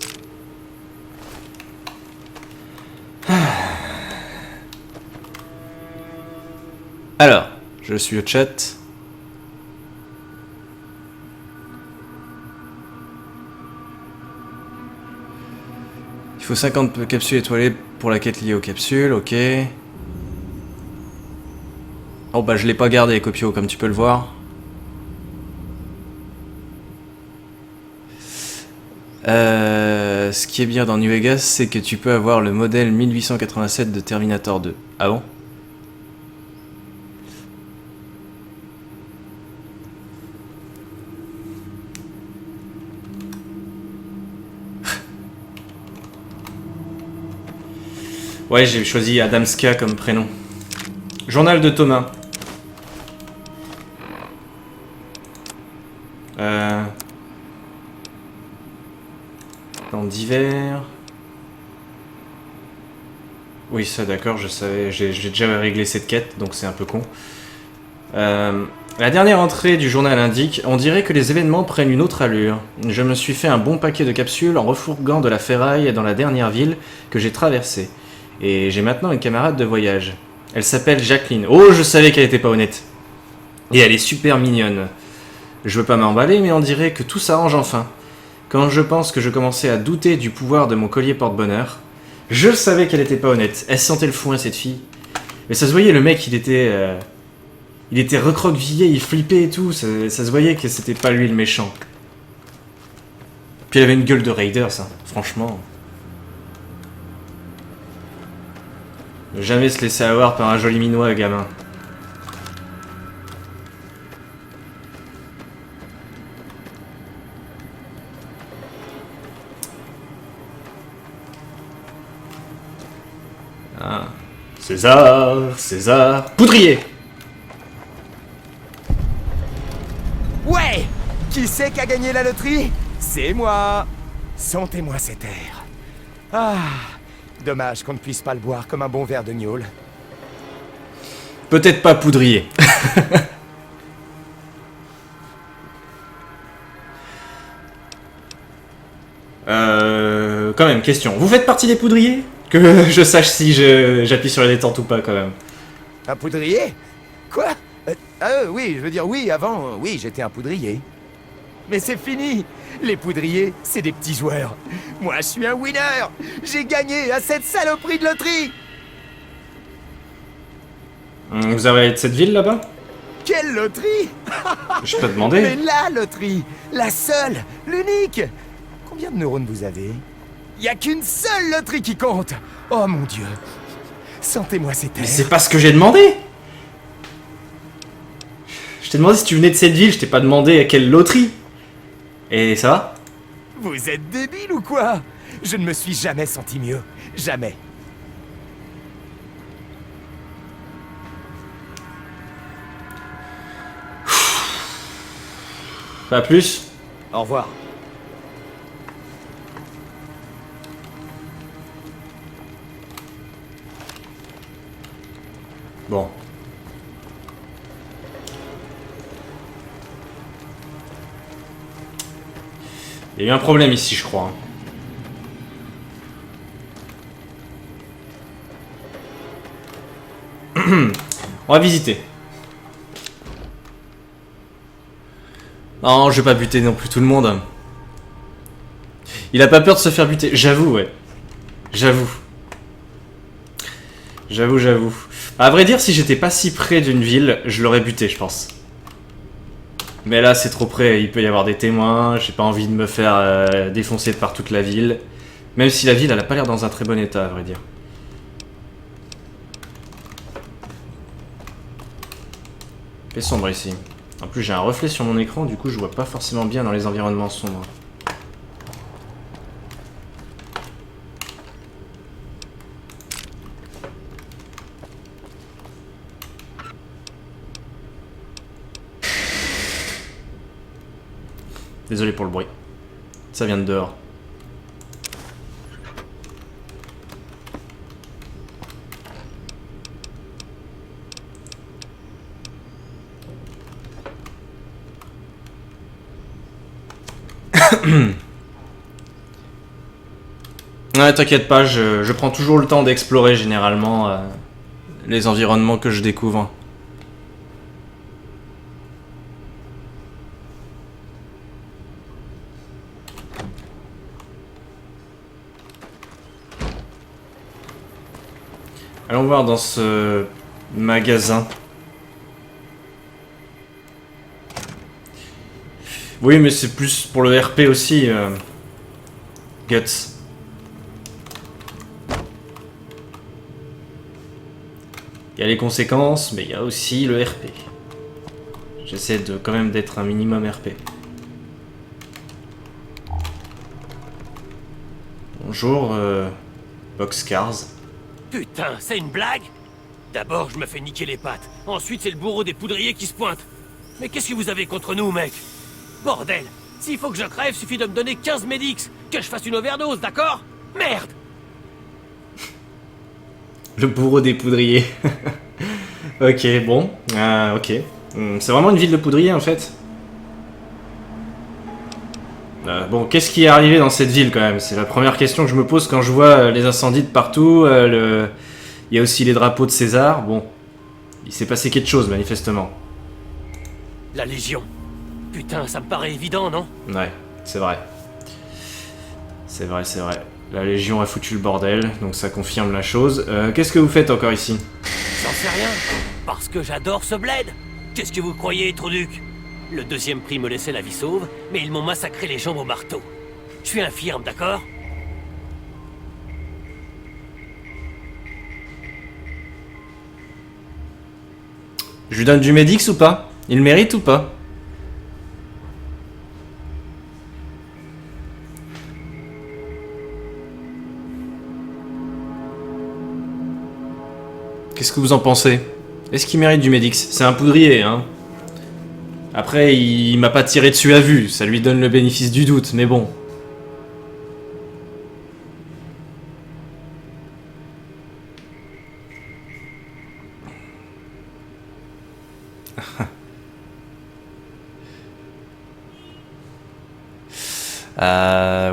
Alors, je suis au chat. Il faut 50 capsules étoilées pour la quête liée aux capsules, ok. Oh bah je l'ai pas gardé, Copio, comme tu peux le voir. Ce qui est bien dans New Vegas, c'est que tu peux avoir le modèle 1887 de Terminator 2. Ah bon? Ouais, j'ai choisi Adamska comme prénom. Journal de Thomas. Dans divers. Oui, ça d'accord, je savais, j'ai déjà réglé cette quête, donc c'est un peu con. La dernière entrée du journal indique: on dirait que les événements prennent une autre allure. Je me suis fait un bon paquet de capsules en refourguant de la ferraille dans la dernière ville que j'ai traversée. Et j'ai maintenant une camarade de voyage. Elle s'appelle Jacqueline. Oh, je savais qu'elle était pas honnête. Et elle est super mignonne. Je veux pas m'emballer, mais on dirait que tout s'arrange enfin. Quand je pense que je commençais à douter du pouvoir de mon collier porte-bonheur, je savais qu'elle était pas honnête. Elle sentait le foin, cette fille. Mais ça se voyait, le mec, il était recroquevillé, il flippait et tout. Ça se voyait que c'était pas lui le méchant. Puis elle avait une gueule de raider, ça. Franchement. Ne jamais se laisser avoir par un joli minois, gamin. Ah. César, César... Poudrier! Ouais! Qui c'est qui a gagné la loterie? C'est moi! Sentez-moi cet air. Ah! Dommage qu'on ne puisse pas le boire comme un bon verre de gnôle. Peut-être pas Poudrier. Quand même, question. Vous faites partie des poudriers? Que je sache si j'appuie sur la détente ou pas, quand même. Un poudrier? Quoi? Oui, je veux dire oui, avant, oui, j'étais un poudrier. Mais c'est fini! Les poudriers, c'est des petits joueurs. Moi, je suis un winner! J'ai gagné à cette saloperie de loterie! Vous avez de cette ville, là-bas? Quelle loterie? Je peux te demander? Mais la loterie! La seule! L'unique! Combien de neurones vous avez? Y a qu'une seule loterie qui compte! Oh mon Dieu! Sentez-moi cet air. Mais c'est pas ce que j'ai demandé! Je t'ai demandé si tu venais de cette ville, je t'ai pas demandé à quelle loterie! Et ça va? Vous êtes débile ou quoi? Je ne me suis jamais senti mieux. Jamais. Pas plus? Au revoir. Bon. Il y a eu un problème ici, je crois. On va visiter. Non, je vais pas buter non plus tout le monde. Il a pas peur de se faire buter. J'avoue, ouais. J'avoue. J'avoue. À vrai dire, si j'étais pas si près d'une ville, je l'aurais buté, je pense. Mais là, c'est trop près, il peut y avoir des témoins, j'ai pas envie de me faire défoncer par toute la ville. Même si la ville, elle a pas l'air dans un très bon état, à vrai dire. Il fait sombre ici. En plus, j'ai un reflet sur mon écran, du coup, je vois pas forcément bien dans les environnements sombres. Désolé pour le bruit. Ça vient de dehors. Ouais, t'inquiète pas, je prends toujours le temps d'explorer généralement les environnements que je découvre. Allons voir dans ce magasin. Oui, mais c'est plus pour le RP aussi, Guts. Il y a les conséquences, mais il y a aussi le RP. J'essaie de quand même d'être un minimum RP. Bonjour, Boxcars. Putain, c'est une blague? D'abord, je me fais niquer les pattes. Ensuite, c'est le bourreau des poudriers qui se pointe. Mais qu'est-ce que vous avez contre nous, mec? Bordel! S'il faut que je crève, suffit de me donner 15 Medix. Que je fasse une overdose, d'accord? Merde! Le bourreau des poudriers. Ok, bon. Ok. C'est vraiment une ville de poudriers, en fait. Bon, qu'est-ce qui est arrivé dans cette ville, quand même? C'est la première question que je me pose quand je vois les incendies de partout. Il y a aussi les drapeaux de César. Bon, il s'est passé quelque chose, manifestement. La Légion. Putain, ça me paraît évident, non? Ouais, c'est vrai. C'est vrai, c'est vrai. La Légion a foutu le bordel, donc ça confirme la chose. Qu'est-ce que vous faites encore ici? J'en sais rien. Parce que j'adore ce bled. Qu'est-ce que vous croyez, Troduc? Le deuxième prix me laissait la vie sauve, mais ils m'ont massacré les jambes au marteau. Je suis infirme, d'accord? Je lui donne du Medix ou pas? Il le mérite ou pas? Qu'est-ce que vous en pensez? Est-ce qu'il mérite du Medix? C'est un poudrier, hein. Après, il m'a pas tiré dessus à vue, ça lui donne le bénéfice du doute, mais bon.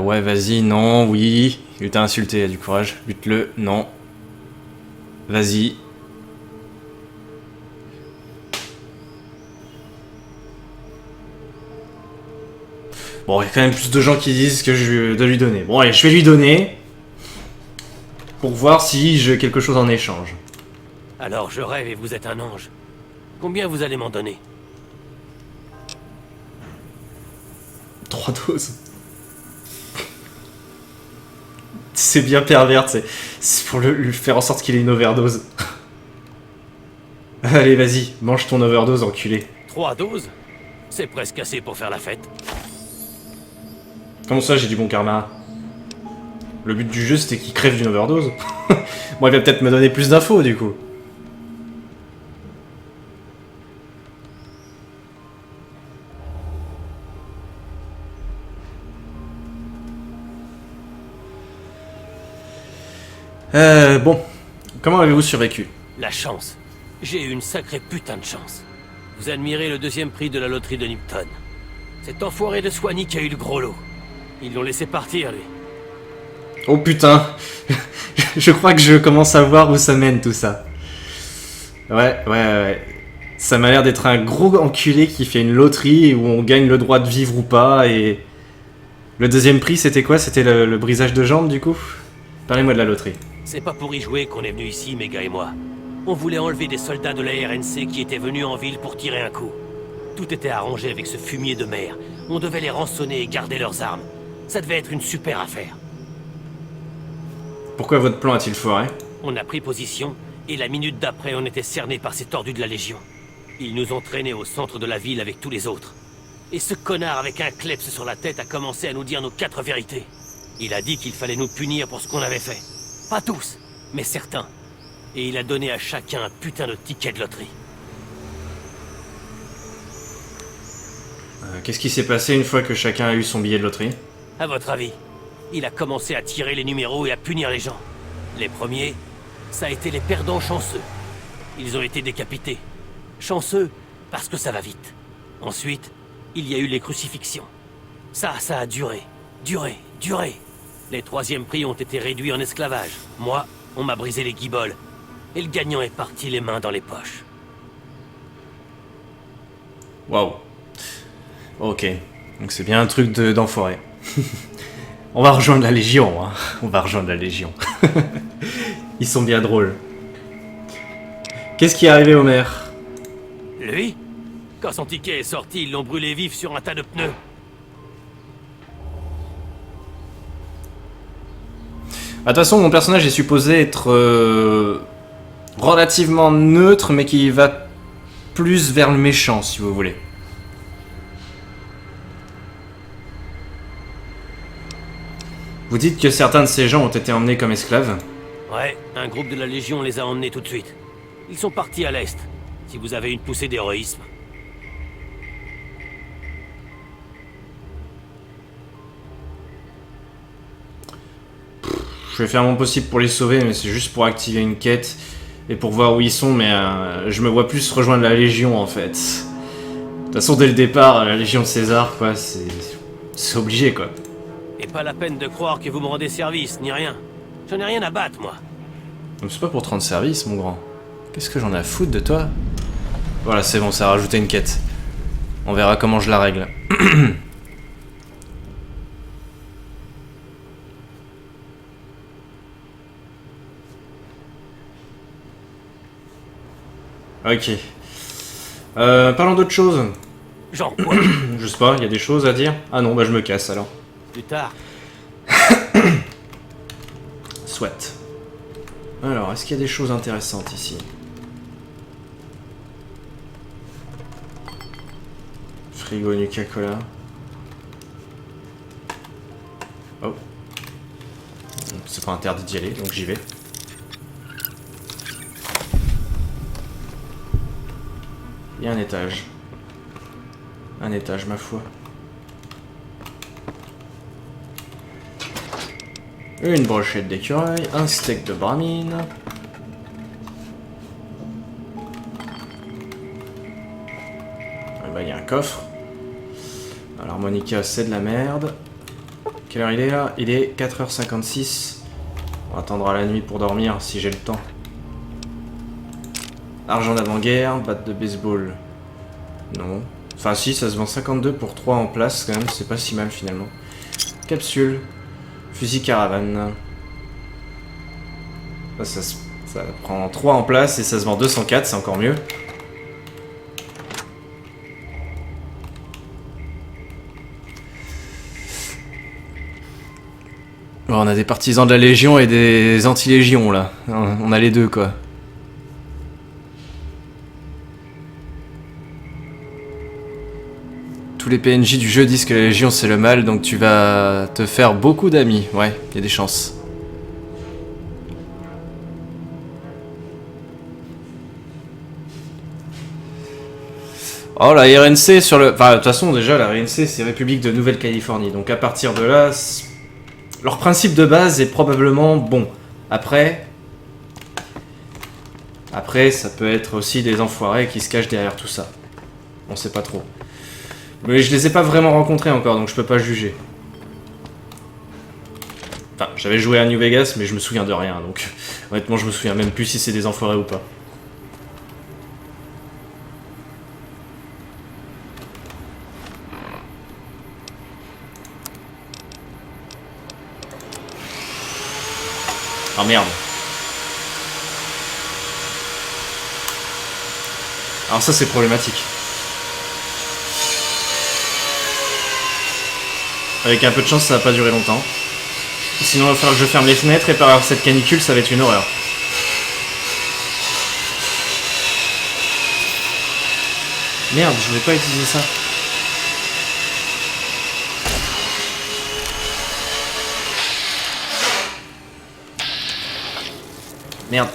Ouais, vas-y, non, oui. Il t'a insulté, il a du courage. Bute-le, non. Vas-y. Bon, il y a quand même plus de gens qui disent que je dois lui donner. Bon, allez, je vais lui donner. Pour voir si j'ai quelque chose en échange. Alors je rêve et vous êtes un ange. Combien vous allez m'en donner? 3 doses. C'est bien pervers, c'est pour lui faire en sorte qu'il ait une overdose. Allez, vas-y, mange ton overdose, enculé. 3 doses? C'est presque assez pour faire la fête. Comment ça, j'ai du bon karma? Le but du jeu, c'était qu'il crève d'une overdose. Bon, il va peut-être me donner plus d'infos, du coup. Bon. Comment avez-vous survécu? La chance. J'ai eu une sacrée putain de chance. Vous admirez le deuxième prix de la loterie de Nipton. Cet enfoiré de Swanee qui a eu le gros lot. Ils l'ont laissé partir, lui. Oh putain. Je crois que je commence à voir où ça mène, tout ça. Ouais. Ça m'a l'air d'être un gros enculé qui fait une loterie où on gagne le droit de vivre ou pas, et... Le deuxième prix, c'était quoi? C'était le brisage de jambes, du coup? Parlez-moi de la loterie. C'est pas pour y jouer qu'on est venu ici, mes gars et moi. On voulait enlever des soldats de la RNC qui étaient venus en ville pour tirer un coup. Tout était arrangé avec ce fumier de mer. On devait les rançonner et garder leurs armes. Ça devait être une super affaire. Pourquoi votre plan a-t-il foiré? On a pris position, et la minute d'après, on était cernés par ces tordus de la Légion. Ils nous ont traînés au centre de la ville avec tous les autres. Et ce connard avec un kleps sur la tête a commencé à nous dire nos 4 vérités. Il a dit qu'il fallait nous punir pour ce qu'on avait fait. Pas tous, mais certains. Et il a donné à chacun un putain de ticket de loterie. Qu'est-ce qui s'est passé une fois que chacun a eu son billet de loterie? À votre avis, il a commencé à tirer les numéros et à punir les gens. Les premiers, ça a été les perdants chanceux. Ils ont été décapités. Chanceux parce que ça va vite. Ensuite, il y a eu les crucifixions. Ça a duré. Les troisièmes prix ont été réduits en esclavage. Moi, on m'a brisé les guiboles. Et le gagnant est parti les mains dans les poches. Waouh. Ok. Donc c'est bien un truc d'enfoiré. On va rejoindre la Légion, hein. On va rejoindre la Légion. Ils sont bien drôles. Qu'est-ce qui est arrivé au maire? Lui? Quand son ticket est sorti, ils l'ont brûlé vif sur un tas de pneus. De toute façon, mon personnage est supposé être relativement neutre, mais qui va plus vers le méchant, si vous voulez. Vous dites que certains de ces gens ont été emmenés comme esclaves? Ouais, un groupe de la Légion les a emmenés tout de suite. Ils sont partis à l'est, si vous avez une poussée d'héroïsme. Je vais faire mon possible pour les sauver, mais c'est juste pour activer une quête et pour voir où ils sont, mais je me vois plus rejoindre la Légion en fait. De toute façon, dès le départ, la Légion de César, quoi, c'est obligé, quoi. Et pas la peine de croire que vous me rendez service, ni rien. J'en ai rien à battre, moi. C'est pas pour te rendre service, mon grand. Qu'est-ce que j'en ai à foutre de toi? Voilà, c'est bon, ça a rajouté une quête. On verra comment je la règle. Ok. Parlons d'autre chose. Genre quoi? Je sais pas, il y a des choses à dire? Ah non, bah je me casse alors. Plus tard. Soit. Alors, est-ce qu'il y a des choses intéressantes ici? Frigo Nuka-Cola. Oh. C'est pas interdit d'y aller, donc j'y vais. Il y a un étage. Un étage, ma foi. Une brochette d'écureuil, un steak de bramine. Bah, il y a un coffre. Alors, Monica, c'est de la merde. Quelle heure il est là? Il est 4h56. On attendra la nuit pour dormir si j'ai le temps. Argent d'avant-guerre, batte de baseball. Non. Enfin si, ça se vend 52 pour 3 en place quand même, c'est pas si mal finalement. Capsule. Fusil caravane. Ça prend 3 en place et ça se vend 204, c'est encore mieux. Bon, on a des partisans de la Légion et des anti-légions là. On a les deux quoi. Tous les PNJ du jeu disent que la Légion c'est le mal, donc tu vas te faire beaucoup d'amis. Ouais, il y a des chances. Oh, la RNC sur le... Enfin, de toute façon, déjà, la RNC, c'est République de Nouvelle-Californie. Donc à partir de là, leur principe de base est probablement bon. Après, ça peut être aussi des enfoirés qui se cachent derrière tout ça. On sait pas trop. Mais je les ai pas vraiment rencontrés encore, donc je peux pas juger. Enfin, j'avais joué à New Vegas, mais je me souviens de rien, donc honnêtement, je me souviens même plus si c'est des enfoirés ou pas. Oh merde. Alors ça, c'est problématique. Avec un peu de chance, ça va pas durer longtemps. Sinon, il va falloir que je ferme les fenêtres et par cette canicule, ça va être une horreur. Merde, je voulais pas utiliser ça. Merde.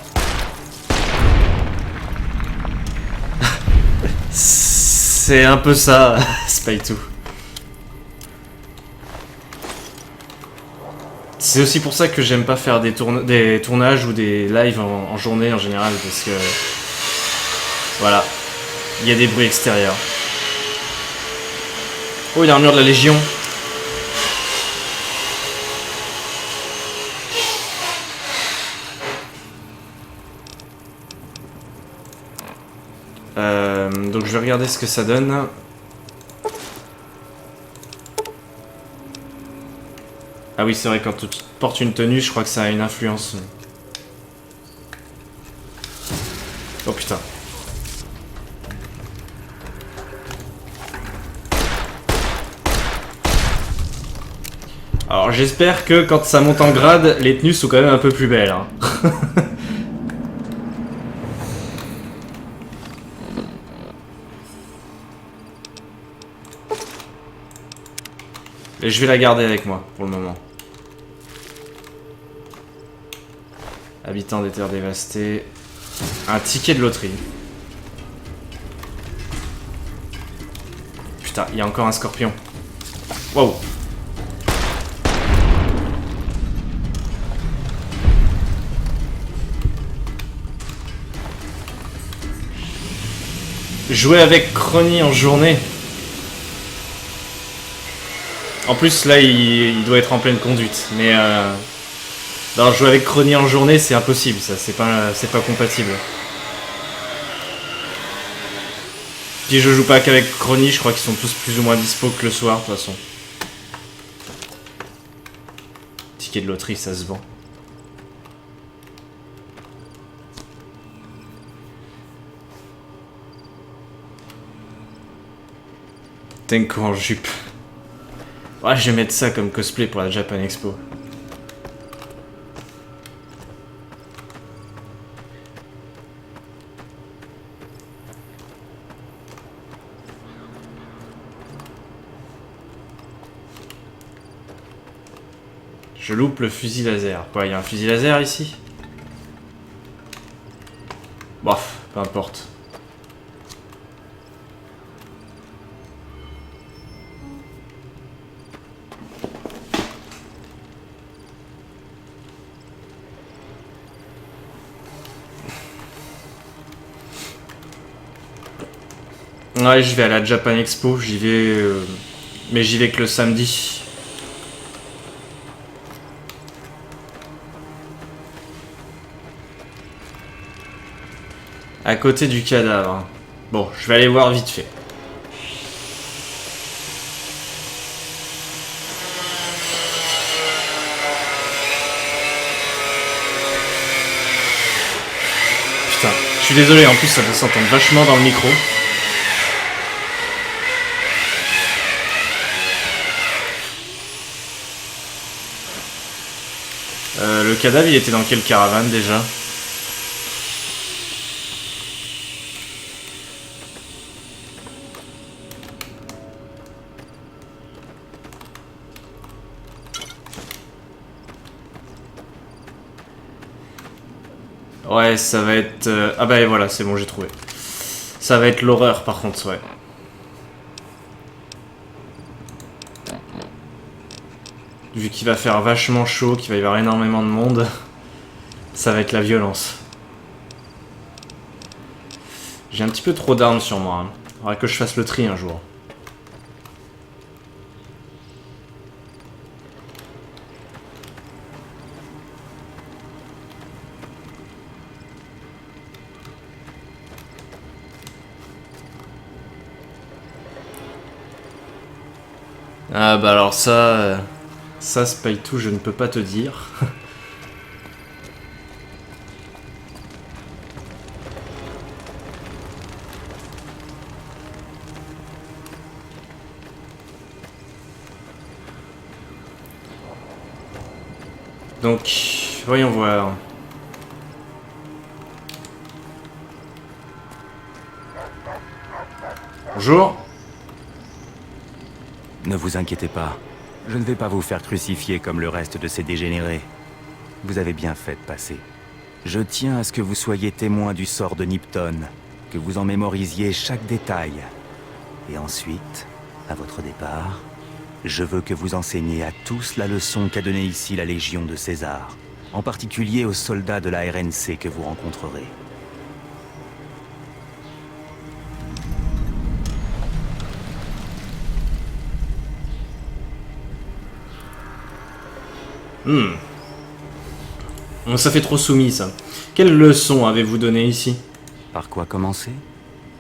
C'est un peu ça, Spy 2. C'est aussi pour ça que j'aime pas faire des tournages ou des lives en journée en général, parce que... Voilà. Il y a des bruits extérieurs. Oh, il y a un mur de la Légion. Donc je vais regarder ce que ça donne. Ah oui, c'est vrai, quand tu portes une tenue, je crois que ça a une influence. Oh putain. Alors j'espère que quand ça monte en grade, les tenues sont quand même un peu plus belles. Hein. Et je vais la garder avec moi pour le moment. Habitants des terres dévastées. Un ticket de loterie. Putain, il y a encore un scorpion. Wow. Jouer avec Crony en journée. En plus, là, il doit être en pleine conduite. Mais alors, jouer avec Crony en journée, c'est impossible. Ça, c'est pas compatible. Puis je joue pas qu'avec Crony. Je crois qu'ils sont tous plus ou moins dispo que le soir, de toute façon. Ticket de loterie, ça se vend. Tenko en jupe. Ouais, je vais mettre ça comme cosplay pour la Japan Expo. Je loupe le fusil laser. Quoi, il y a un fusil laser ici? Bof, peu importe. Ouais, je vais à la Japan Expo, j'y vais... mais j'y vais que le samedi. À côté du cadavre. Bon, je vais aller voir vite fait. Putain, je suis désolé, en plus ça doit s'entendre vachement dans le micro. Le cadavre, il était dans quelle caravane déjà? Ouais, ça va être... Ah bah et voilà, c'est bon, j'ai trouvé. Ça va être l'horreur par contre, ouais. Vu qu'il va faire vachement chaud, qu'il va y avoir énormément de monde, ça va être la violence. J'ai un petit peu trop d'armes sur moi. Hein. Faudrait que je fasse le tri un jour. Ah bah alors ça... Ça, Spy 2, je ne peux pas te dire. Donc, voyons voir. Bonjour. Ne vous inquiétez pas. Je ne vais pas vous faire crucifier comme le reste de ces dégénérés. Vous avez bien fait de passer. Je tiens à ce que vous soyez témoin du sort de Nipton, que vous en mémorisiez chaque détail. Et ensuite, à votre départ, je veux que vous enseigniez à tous la leçon qu'a donnée ici la Légion de César, en particulier aux soldats de la RNC que vous rencontrerez. Ça fait trop soumis, ça. Quelle leçon avez-vous donné ici? Par quoi commencer?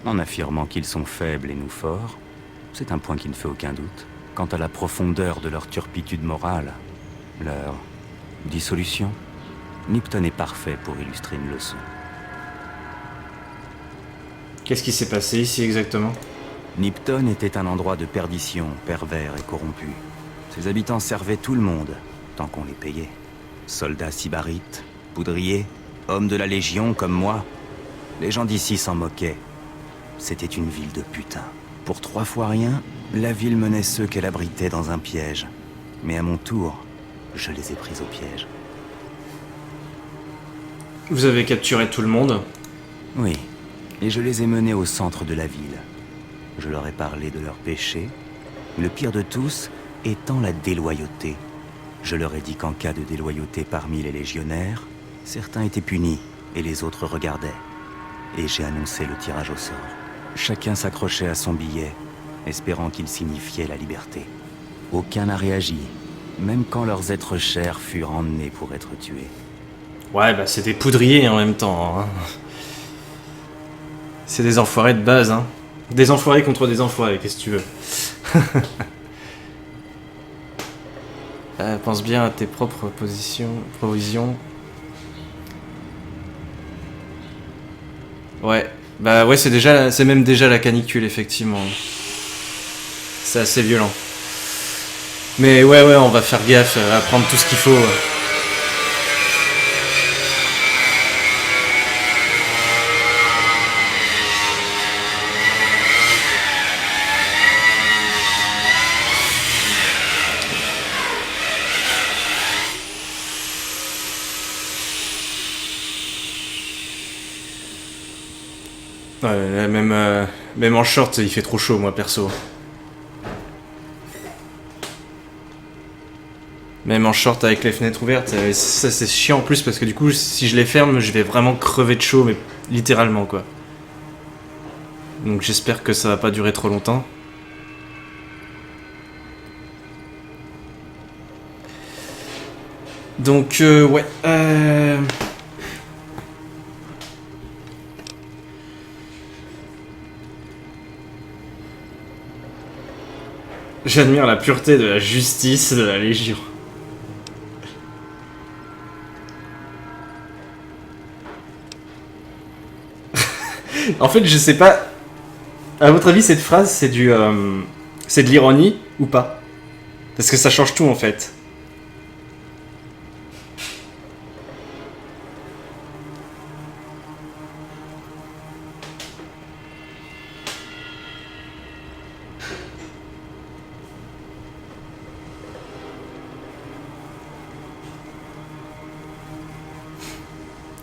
En affirmant qu'ils sont faibles et nous forts. C'est un point qui ne fait aucun doute. Quant à la profondeur de leur turpitude morale, leur dissolution, Nipton est parfait pour illustrer une leçon. Qu'est-ce qui s'est passé ici exactement? Nipton était un endroit de perdition, pervers et corrompu. Ses habitants servaient tout le monde, tant qu'on les payait. Soldats sybarites, poudriers, hommes de la Légion comme moi. Les gens d'ici s'en moquaient. C'était une ville de putain. Pour 3 fois rien, la ville menait ceux qu'elle abritait dans un piège. Mais à mon tour, je les ai pris au piège. Vous avez capturé tout le monde? Oui, et je les ai menés au centre de la ville. Je leur ai parlé de leurs péchés, le pire de tous étant la déloyauté. Je leur ai dit qu'en cas de déloyauté parmi les légionnaires, certains étaient punis et les autres regardaient. Et j'ai annoncé le tirage au sort. Chacun s'accrochait à son billet, espérant qu'il signifiait la liberté. Aucun n'a réagi, même quand leurs êtres chers furent emmenés pour être tués. Ouais, bah c'est des poudriers en même temps. Hein. C'est des enfoirés de base, hein. Des enfoirés contre des enfoirés, qu'est-ce que tu veux. Pense bien à tes propres provisions. Ouais, bah ouais, c'est même déjà la canicule, effectivement. C'est assez violent. Mais ouais, on va faire gaffe à prendre tout ce qu'il faut. Ouais, même en short, il fait trop chaud, moi, perso. Même en short avec les fenêtres ouvertes, ça c'est chiant en plus parce que du coup, si je les ferme, je vais vraiment crever de chaud, mais littéralement, quoi. Donc j'espère que ça va pas durer trop longtemps. Donc, ouais. J'admire la pureté de la justice de la Légion. En fait, je sais pas. À votre avis, cette phrase, c'est c'est de l'ironie ou pas? Parce que ça change tout en fait.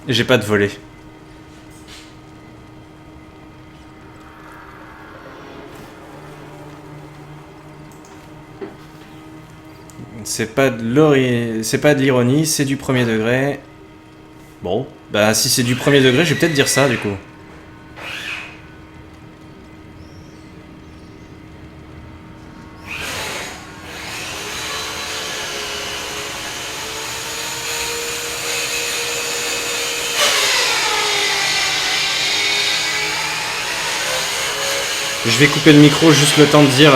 J'ai pas de volet. C'est pas de l'ironie, c'est du premier degré. Bon, bah si c'est du premier degré, je vais peut-être dire ça du coup. Je vais couper le micro juste le temps de dire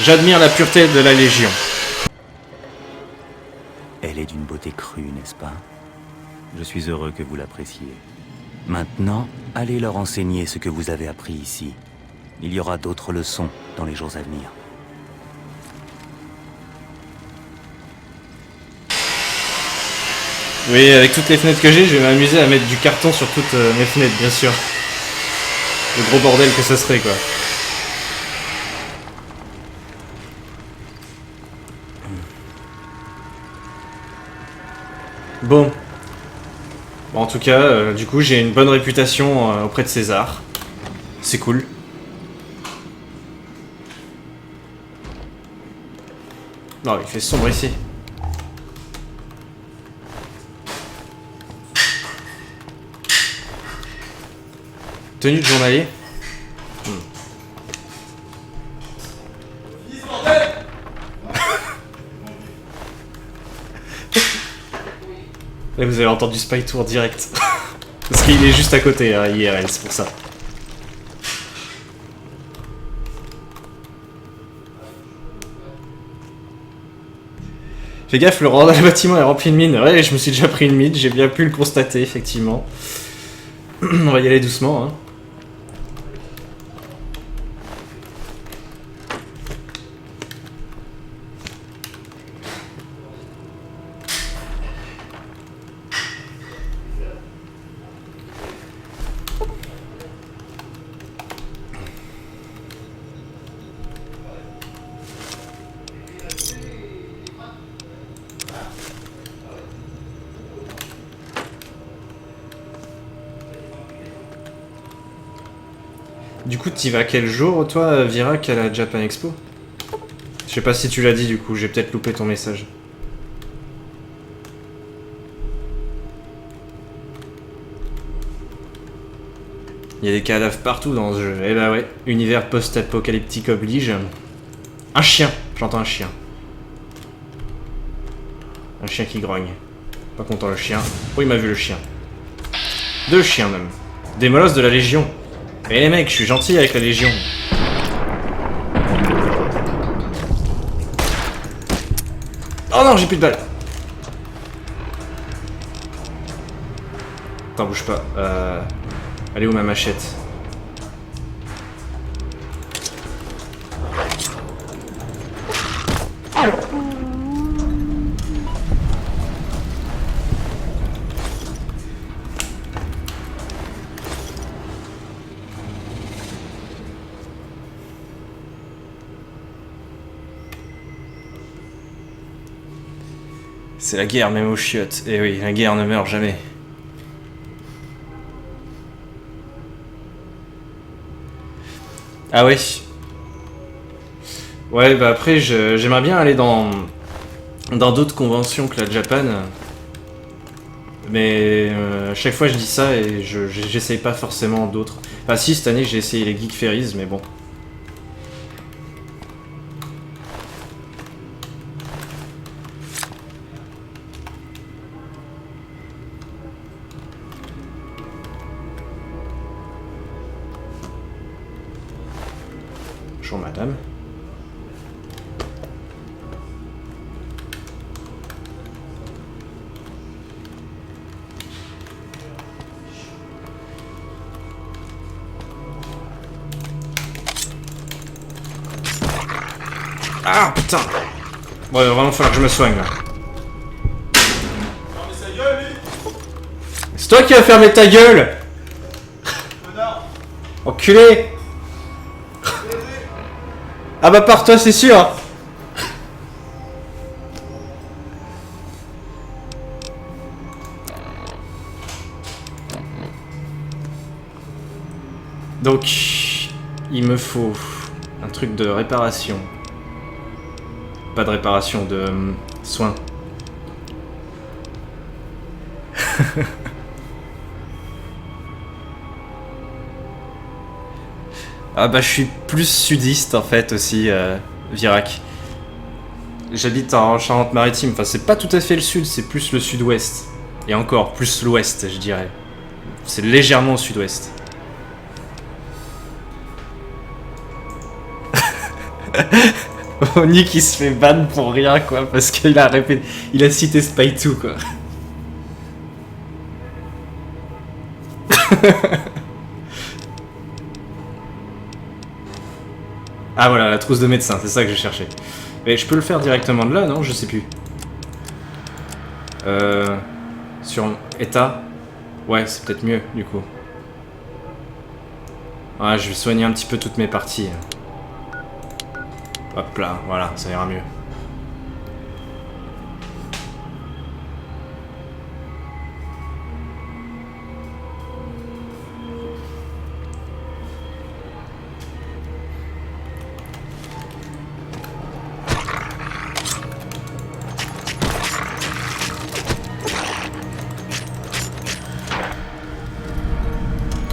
j'admire la pureté de la Légion. Elle est d'une beauté crue, n'est-ce pas? Je suis heureux que vous l'appréciez. Maintenant, allez leur enseigner ce que vous avez appris ici. Il y aura d'autres leçons dans les jours à venir. Oui, avec toutes les fenêtres que j'ai, je vais m'amuser à mettre du carton sur toutes mes fenêtres, bien sûr. Le gros bordel que ça serait, quoi. Bon. En tout cas, du coup, j'ai une bonne réputation auprès de César. C'est cool. Non, il fait sombre ici. Tenue de journalier. Là, vous avez entendu Spy Tour direct. Parce qu'il est juste à côté, hein, IRL, c'est pour ça. Fais gaffe, le bâtiment est rempli de mines. Ouais, je me suis déjà pris une mine, j'ai bien pu le constater, effectivement. On va y aller doucement, hein. Du coup, t'y vas quel jour, toi, Virac, à la Japan Expo? Je sais pas si tu l'as dit, du coup, j'ai peut-être loupé ton message. Il y a des cadavres partout dans ce jeu. Eh bah ouais, univers post-apocalyptique oblige. Un chien, j'entends un chien. Un chien qui grogne. Pas content le chien. Oh, il m'a vu le chien. Deux chiens même. Des molosses de la Légion. Eh les mecs, je suis gentil avec la Légion. Oh non, j'ai plus de balles. Attends, bouge pas. Elle est où ma machette? C'est la guerre, même aux chiottes. Eh oui, la guerre ne meurt jamais. Ah oui. Ouais, bah après, j'aimerais bien aller dans d'autres conventions que la Japan. Mais à chaque fois, je dis ça et j'essaye pas forcément d'autres. Enfin si, cette année, j'ai essayé les Geek Ferries, mais bon. Bonjour madame. Ah putain. Bon, il va vraiment falloir que je me soigne là. C'est toi qui vas fermer ta gueule. Enculé. Ah bah par toi c'est sûr. Donc il me faut un truc de réparation. Pas de réparation, de soins. Ah bah je suis plus sudiste en fait aussi, Virac. J'habite en Charente-Maritime, enfin c'est pas tout à fait le sud, c'est plus le sud-ouest. Et encore, plus l'ouest je dirais. C'est légèrement au sud-ouest. Oni qui se fait ban pour rien quoi, parce qu'il a répété, il a cité Spy 2 quoi. Ah voilà, la trousse de médecin, c'est ça que je cherchais. Mais je peux le faire directement de là, non? Je sais plus. Sur état. Ouais, c'est peut-être mieux du coup. Ouais, je vais soigner un petit peu toutes mes parties. Hop là, voilà, ça ira mieux.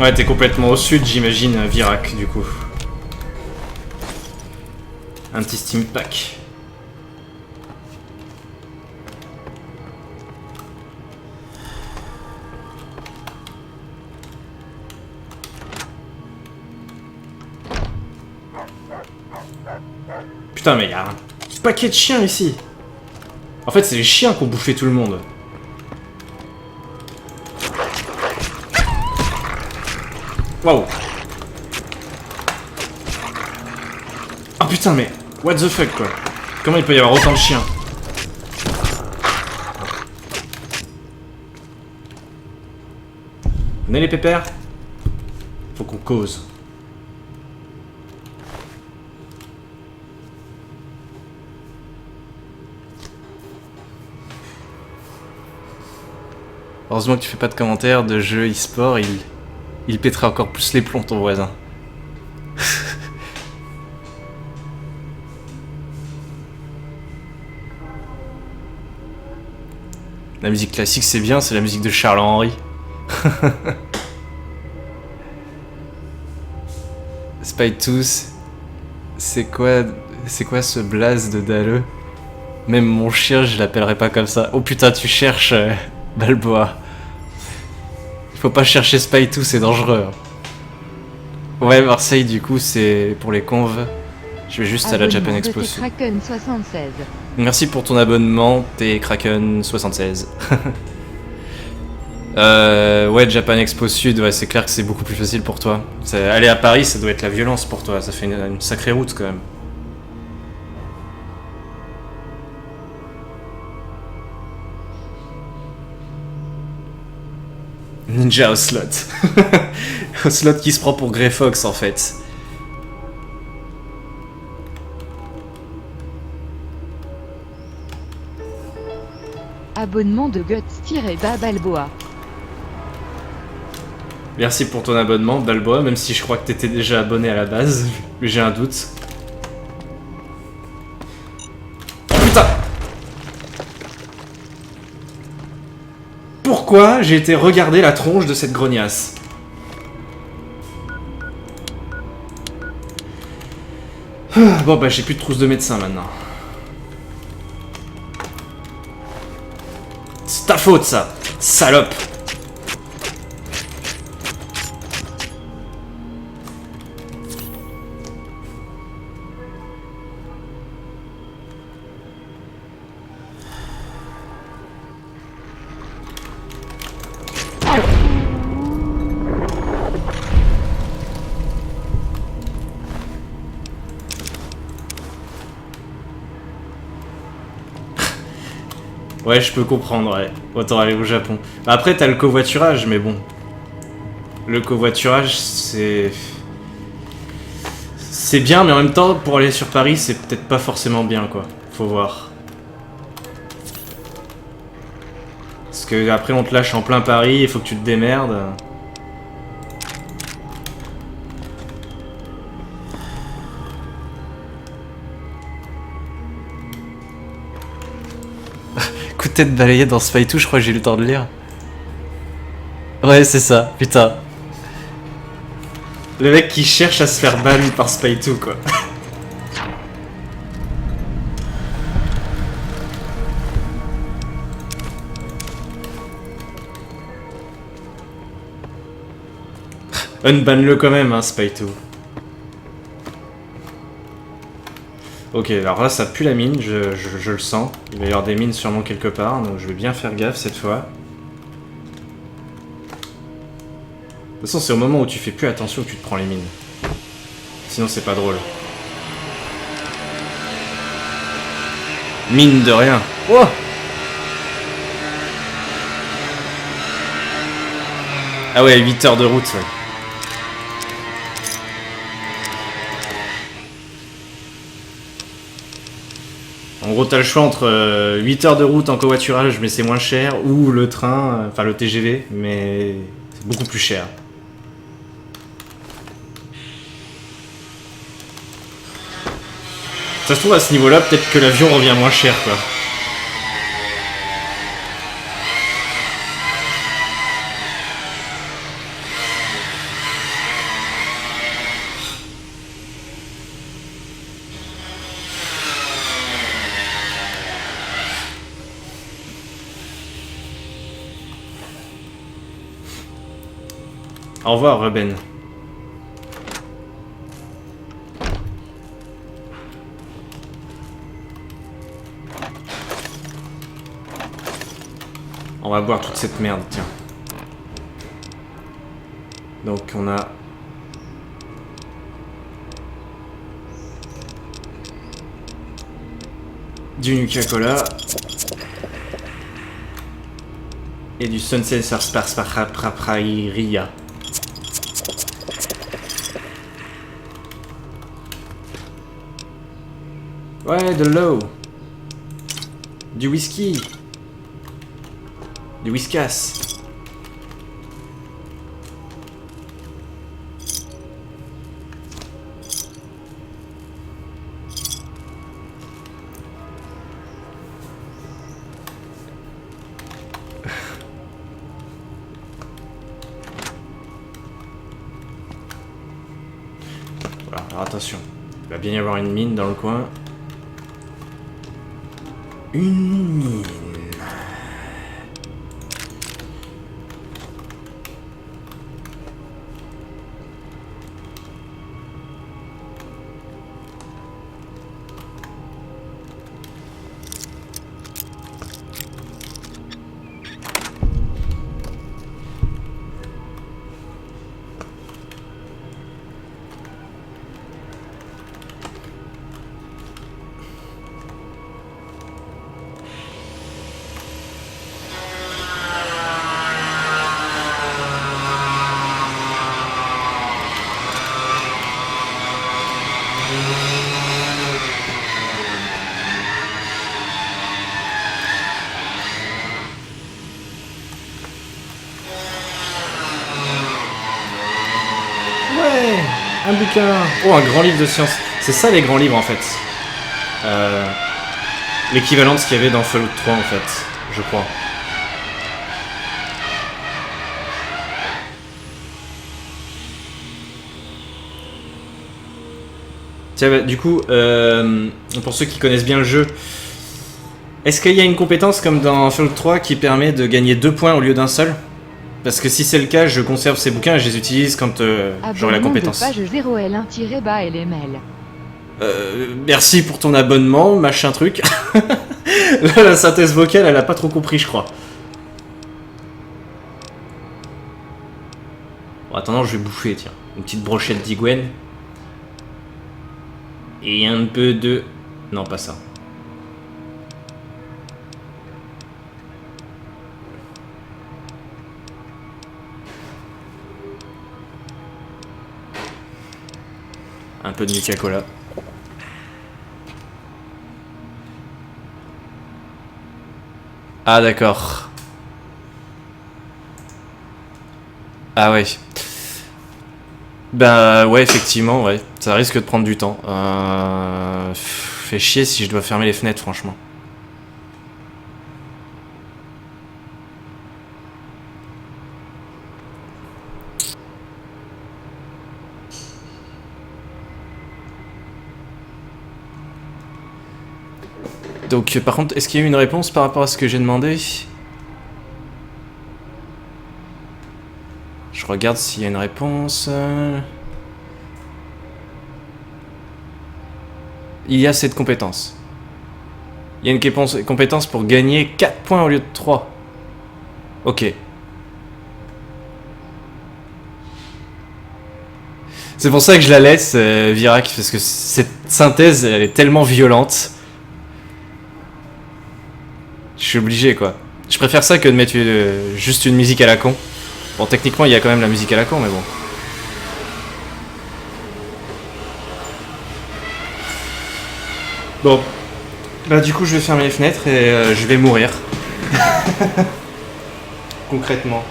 Ouais, t'es complètement au sud, j'imagine, Virac, du coup. Un petit steam pack. Putain, mais y'a un paquet de chiens ici. En fait, c'est les chiens qui ont bouffé tout le monde. Waouh. Oh putain, mais what the fuck, quoi. Comment il peut y avoir autant de chiens? Venez les pépères. Faut qu'on cause. Heureusement que tu fais pas de commentaires de jeu e-sport, il pètera encore plus les plombs ton voisin. La musique classique c'est bien, c'est la musique de Charles Henry. Spy-Tooth, c'est quoi ce blaze de Dalleux? Même mon chien je l'appellerai pas comme ça. Oh putain tu cherches Balboa. Il faut pas chercher Spy-Tooth, c'est dangereux. Ouais Marseille du coup c'est pour les conves. Je vais juste à la Japan Expo Sud. Kraken 76. Merci pour ton abonnement, t'es Kraken 76. Ouais, Japan Expo Sud, ouais, c'est clair que c'est beaucoup plus facile pour toi. Aller à Paris, ça doit être la violence pour toi, ça fait une sacrée route quand même. Ninja Ocelot. Ocelot qui se prend pour Grey Fox en fait. Abonnement de Guts-Balboa. Merci pour ton abonnement, Balboa, même si je crois que t'étais déjà abonné à la base, mais j'ai un doute. Oh putain! Pourquoi j'ai été regarder la tronche de cette grognasse? Bon bah j'ai plus de trousse de médecin maintenant. C'est ta faute ça, salope! Ouais, je peux comprendre, ouais. Autant aller au Japon. Bah après, t'as le covoiturage, mais bon. Le covoiturage, c'est... C'est bien, mais en même temps, pour aller sur Paris, c'est peut-être pas forcément bien, quoi. Faut voir. Parce que après, on te lâche en plein Paris, il faut que tu te démerdes. Coup de tête balayé dans Spy-Tooth, je crois que j'ai eu le temps de lire. Ouais, c'est ça, putain. Le mec qui cherche à se faire ban par Spy-Tooth, quoi. Unban-le quand même, hein, Spy-Tooth. Ok, alors là ça pue la mine, je le sens. Il va y avoir des mines sûrement quelque part, donc je vais bien faire gaffe cette fois. De toute façon, c'est au moment où tu fais plus attention que tu te prends les mines. Sinon c'est pas drôle. Mine de rien. Oh! Ah ouais, 8 heures de route, ouais. En gros, t'as le choix entre 8 heures de route en covoiturage, mais c'est moins cher, ou le train, enfin le TGV, mais c'est beaucoup plus cher. Ça se trouve, à ce niveau-là, peut-être que l'avion revient moins cher, quoi. Au revoir, Ruben. On va boire toute cette merde, tiens. Donc on a... du Nuka-Cola. Et du Sunset Sarsaparilla. Ouais, de l'eau. Du whisky. Du whiskas. Voilà, alors attention. Il va bien y avoir une mine dans le coin. Une mine. Ouais, un bouquin. Oh, un grand livre de science. C'est ça les grands livres en fait. L'équivalent de ce qu'il y avait dans Fallout 3 en fait, je crois. Tiens, bah, du coup, pour ceux qui connaissent bien le jeu, est-ce qu'il y a une compétence comme dans Fallout 3 qui permet de gagner 2 points au lieu d'un seul? Parce que si c'est le cas, je conserve ces bouquins et je les utilise quand j'aurai la compétence. Page 0L1-LML. Merci pour ton abonnement, machin truc. Là, la synthèse vocale, elle a pas trop compris, je crois. Bon, attendant, je vais bouffer, tiens. Une petite brochette d'Iguen. Et un peu de... Non, pas ça. Un peu de Nuka-Cola. Ah d'accord. Ah ouais. Bah ouais, effectivement, ouais. Ça risque de prendre du temps. Fait chier si je dois fermer les fenêtres, franchement. Donc par contre, est-ce qu'il y a eu une réponse par rapport à ce que j'ai demandé? Je regarde s'il y a une réponse. Il y a cette compétence. Il y a une compétence pour gagner 4 points au lieu de 3. Ok. C'est pour ça que je la laisse, Virac, parce que cette synthèse, elle est tellement violente. Je suis obligé, quoi. Je préfère ça que de mettre juste une musique à la con. Bon, techniquement, il y a quand même la musique à la con, mais bon. Bon. Bah, du coup, je vais fermer les fenêtres et je vais mourir. Concrètement.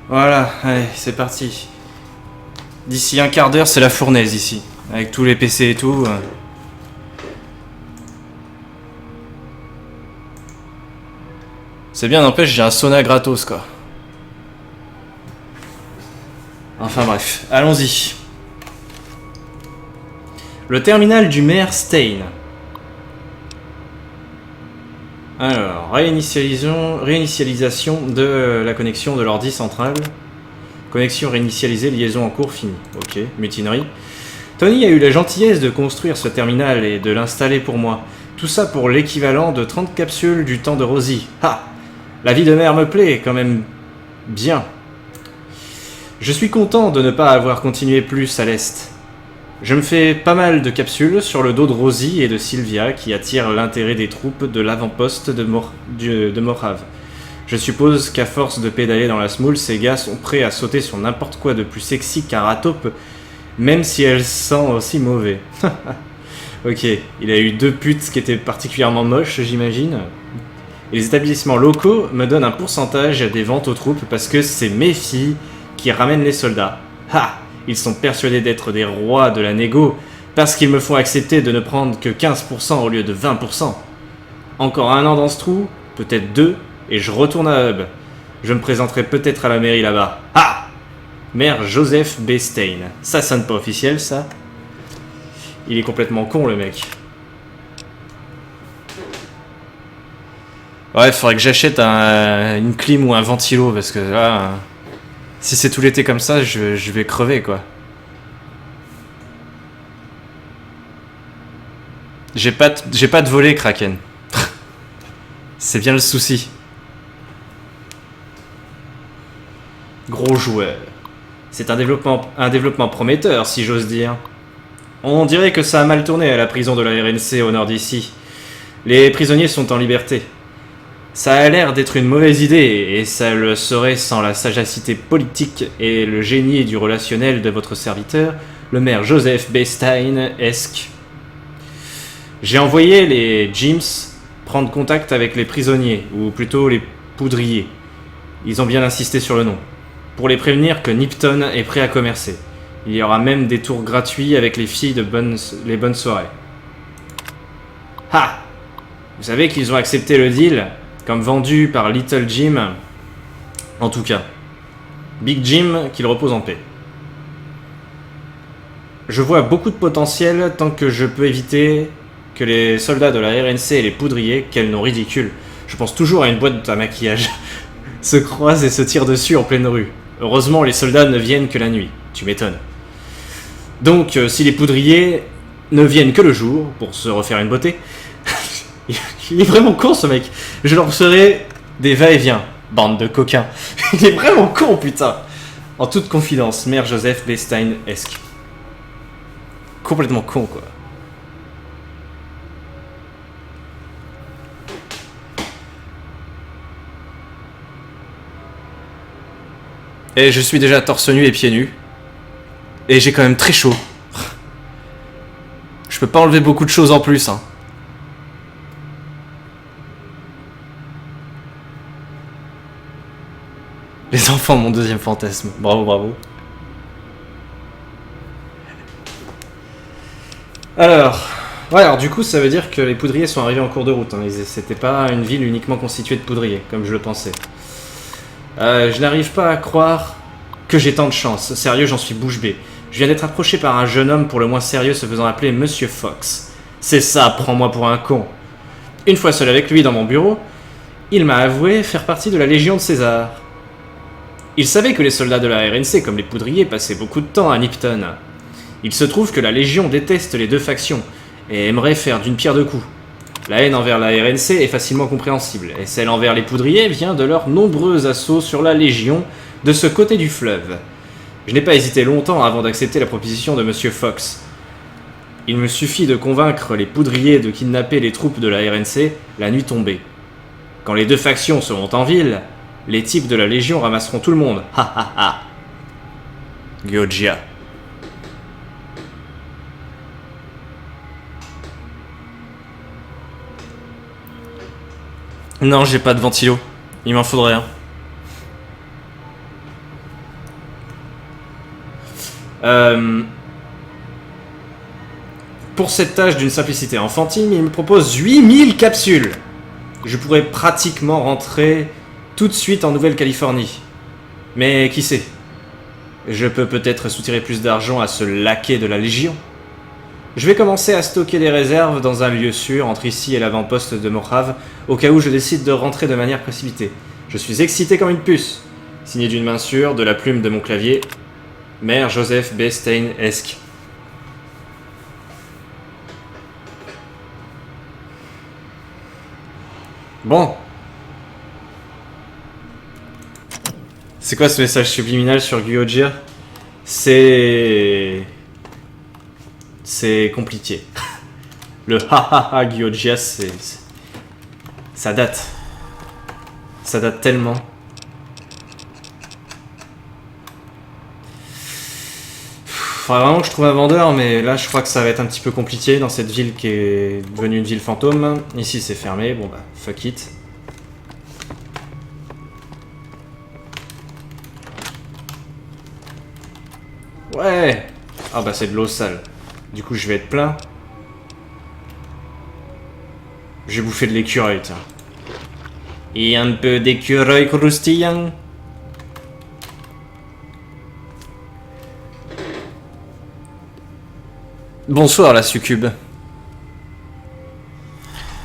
Voilà, allez, c'est parti. D'ici un quart d'heure, c'est la fournaise ici. Avec tous les PC et tout. C'est bien, n'empêche, j'ai un sauna gratos, quoi. Enfin bref, allons-y. Le terminal du maire Stein. Alors, réinitialisation de la connexion de l'ordi central. Connexion réinitialisée, liaison en cours, finie. Ok, mutinerie. Tony a eu la gentillesse de construire ce terminal et de l'installer pour moi. Tout ça pour l'équivalent de 30 capsules du temps de Rosie. Ha! La vie de mère me plaît quand même bien. Je suis content de ne pas avoir continué plus à l'est. Je me fais pas mal de capsules sur le dos de Rosie et de Sylvia qui attirent l'intérêt des troupes de l'avant-poste de Morave. Je suppose qu'à force de pédaler dans la smoule, ces gars sont prêts à sauter sur n'importe quoi de plus sexy qu'un rataupe, même si elle sent aussi mauvais. Ok, il a eu 2 putes qui étaient particulièrement moches, j'imagine. Et les établissements locaux me donnent un pourcentage des ventes aux troupes parce que c'est mes filles qui ramènent les soldats. Ha! Ils sont persuadés d'être des rois de la négo parce qu'ils me font accepter de ne prendre que 15% au lieu de 20%. Encore 1 an dans ce trou, peut-être 2, et je retourne à Hub. Je me présenterai peut-être à la mairie là-bas. Ah! Maire Joseph B. Stein. Ça sonne pas officiel, ça. Il est complètement con, le mec. Ouais, faudrait que j'achète une clim ou un ventilo, parce que là... Si c'est tout l'été comme ça, je vais crever, quoi. J'ai pas de volet, Kraken. C'est bien le souci. Gros joueur. C'est un développement prometteur, si j'ose dire. On dirait que ça a mal tourné à la prison de la RNC au nord d'ici. Les prisonniers sont en liberté. Ça a l'air d'être une mauvaise idée, et ça le serait sans la sagacité politique et le génie du relationnel de votre serviteur, le maire Joseph B. Stein-esque. J'ai envoyé les Jims prendre contact avec les prisonniers, ou plutôt les poudriers. Ils ont bien insisté sur le nom, pour les prévenir que Nipton est prêt à commercer. Il y aura même des tours gratuits avec les filles de les bonnes soirées. Ha! Vous savez qu'ils ont accepté le deal, comme vendu par Little Jim. En tout cas, Big Jim, qu'il repose en paix. Je vois beaucoup de potentiel tant que je peux éviter que les soldats de la RNC et les poudriers, quel nom ridicule, je pense toujours à une boîte à maquillage, se croisent et se tirent dessus en pleine rue. Heureusement, les soldats ne viennent que la nuit. Tu m'étonnes. Donc, si les poudriers ne viennent que le jour, pour se refaire une beauté... Il est vraiment con, ce mec. Je leur ferai des va-et-vient. Bande de coquins. Il est vraiment con, putain. En toute confidence, maire Joseph B. Stein-esque. Complètement con, quoi. Et je suis déjà torse nu et pieds nus. Et j'ai quand même très chaud. Je peux pas enlever beaucoup de choses en plus, hein. Les enfants, mon deuxième fantasme. Bravo, bravo. Alors du coup, ça veut dire que les poudriers sont arrivés en cours de route. Hein. C'était pas une ville uniquement constituée de poudriers, comme je le pensais. Je n'arrive pas à croire que j'ai tant de chance. Sérieux, j'en suis bouche bée. Je viens d'être approché par un jeune homme pour le moins sérieux se faisant appeler Monsieur Fox. C'est ça, prends-moi pour un con. Une fois seul avec lui dans mon bureau, il m'a avoué faire partie de la Légion de César. Il savait que les soldats de la RNC, comme les poudriers, passaient beaucoup de temps à Nipton. Il se trouve que la Légion déteste les 2 factions, et aimerait faire d'une pierre 2 coups. La haine envers la RNC est facilement compréhensible, et celle envers les poudriers vient de leurs nombreux assauts sur la Légion de ce côté du fleuve. Je n'ai pas hésité longtemps avant d'accepter la proposition de Monsieur Fox. Il me suffit de convaincre les poudriers de kidnapper les troupes de la RNC la nuit tombée. Quand les 2 factions seront en ville, les types de la Légion ramasseront tout le monde. Ha ha ha. Gyojia. Non, j'ai pas de ventilo. Il m'en faudrait un. Pour cette tâche d'une simplicité enfantine, il me propose 8000 capsules. Je pourrais pratiquement rentrer tout de suite en Nouvelle-Californie. Mais qui sait? Je peux peut-être soutirer plus d'argent à ce laquais de la Légion. Je vais commencer à stocker des réserves dans un lieu sûr entre ici et l'avant-poste de Mojave, au cas où je décide de rentrer de manière précipitée. Je suis excité comme une puce. Signé d'une main sûre, de la plume de mon clavier, Maire Joseph B. Stein-esque. Bon. C'est quoi ce message subliminal sur Gyojir? C'est compliqué. Le ha Gyojia, ça date. Ça date tellement. Faudrait vraiment que je trouve un vendeur, mais là je crois que ça va être un petit peu compliqué dans cette ville qui est devenue une ville fantôme. Ici c'est fermé, bon bah fuck it. Ouais. Ah bah c'est de l'eau sale. Du coup je vais être plein. Je vais bouffer de l'écureuil, tiens. Et un peu d'écureuil croustillant. Bonsoir la succube.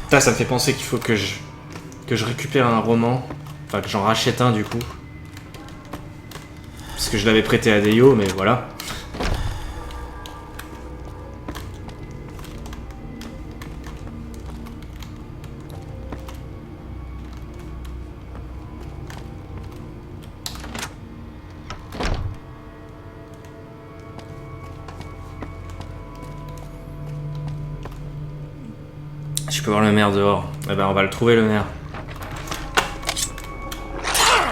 Putain, ça me fait penser qu'il faut que je récupère un roman. Enfin que j'en rachète un du coup. Parce que je l'avais prêté à Deyo, mais voilà. Je peux voir le maire dehors. Eh ben on va le trouver le maire.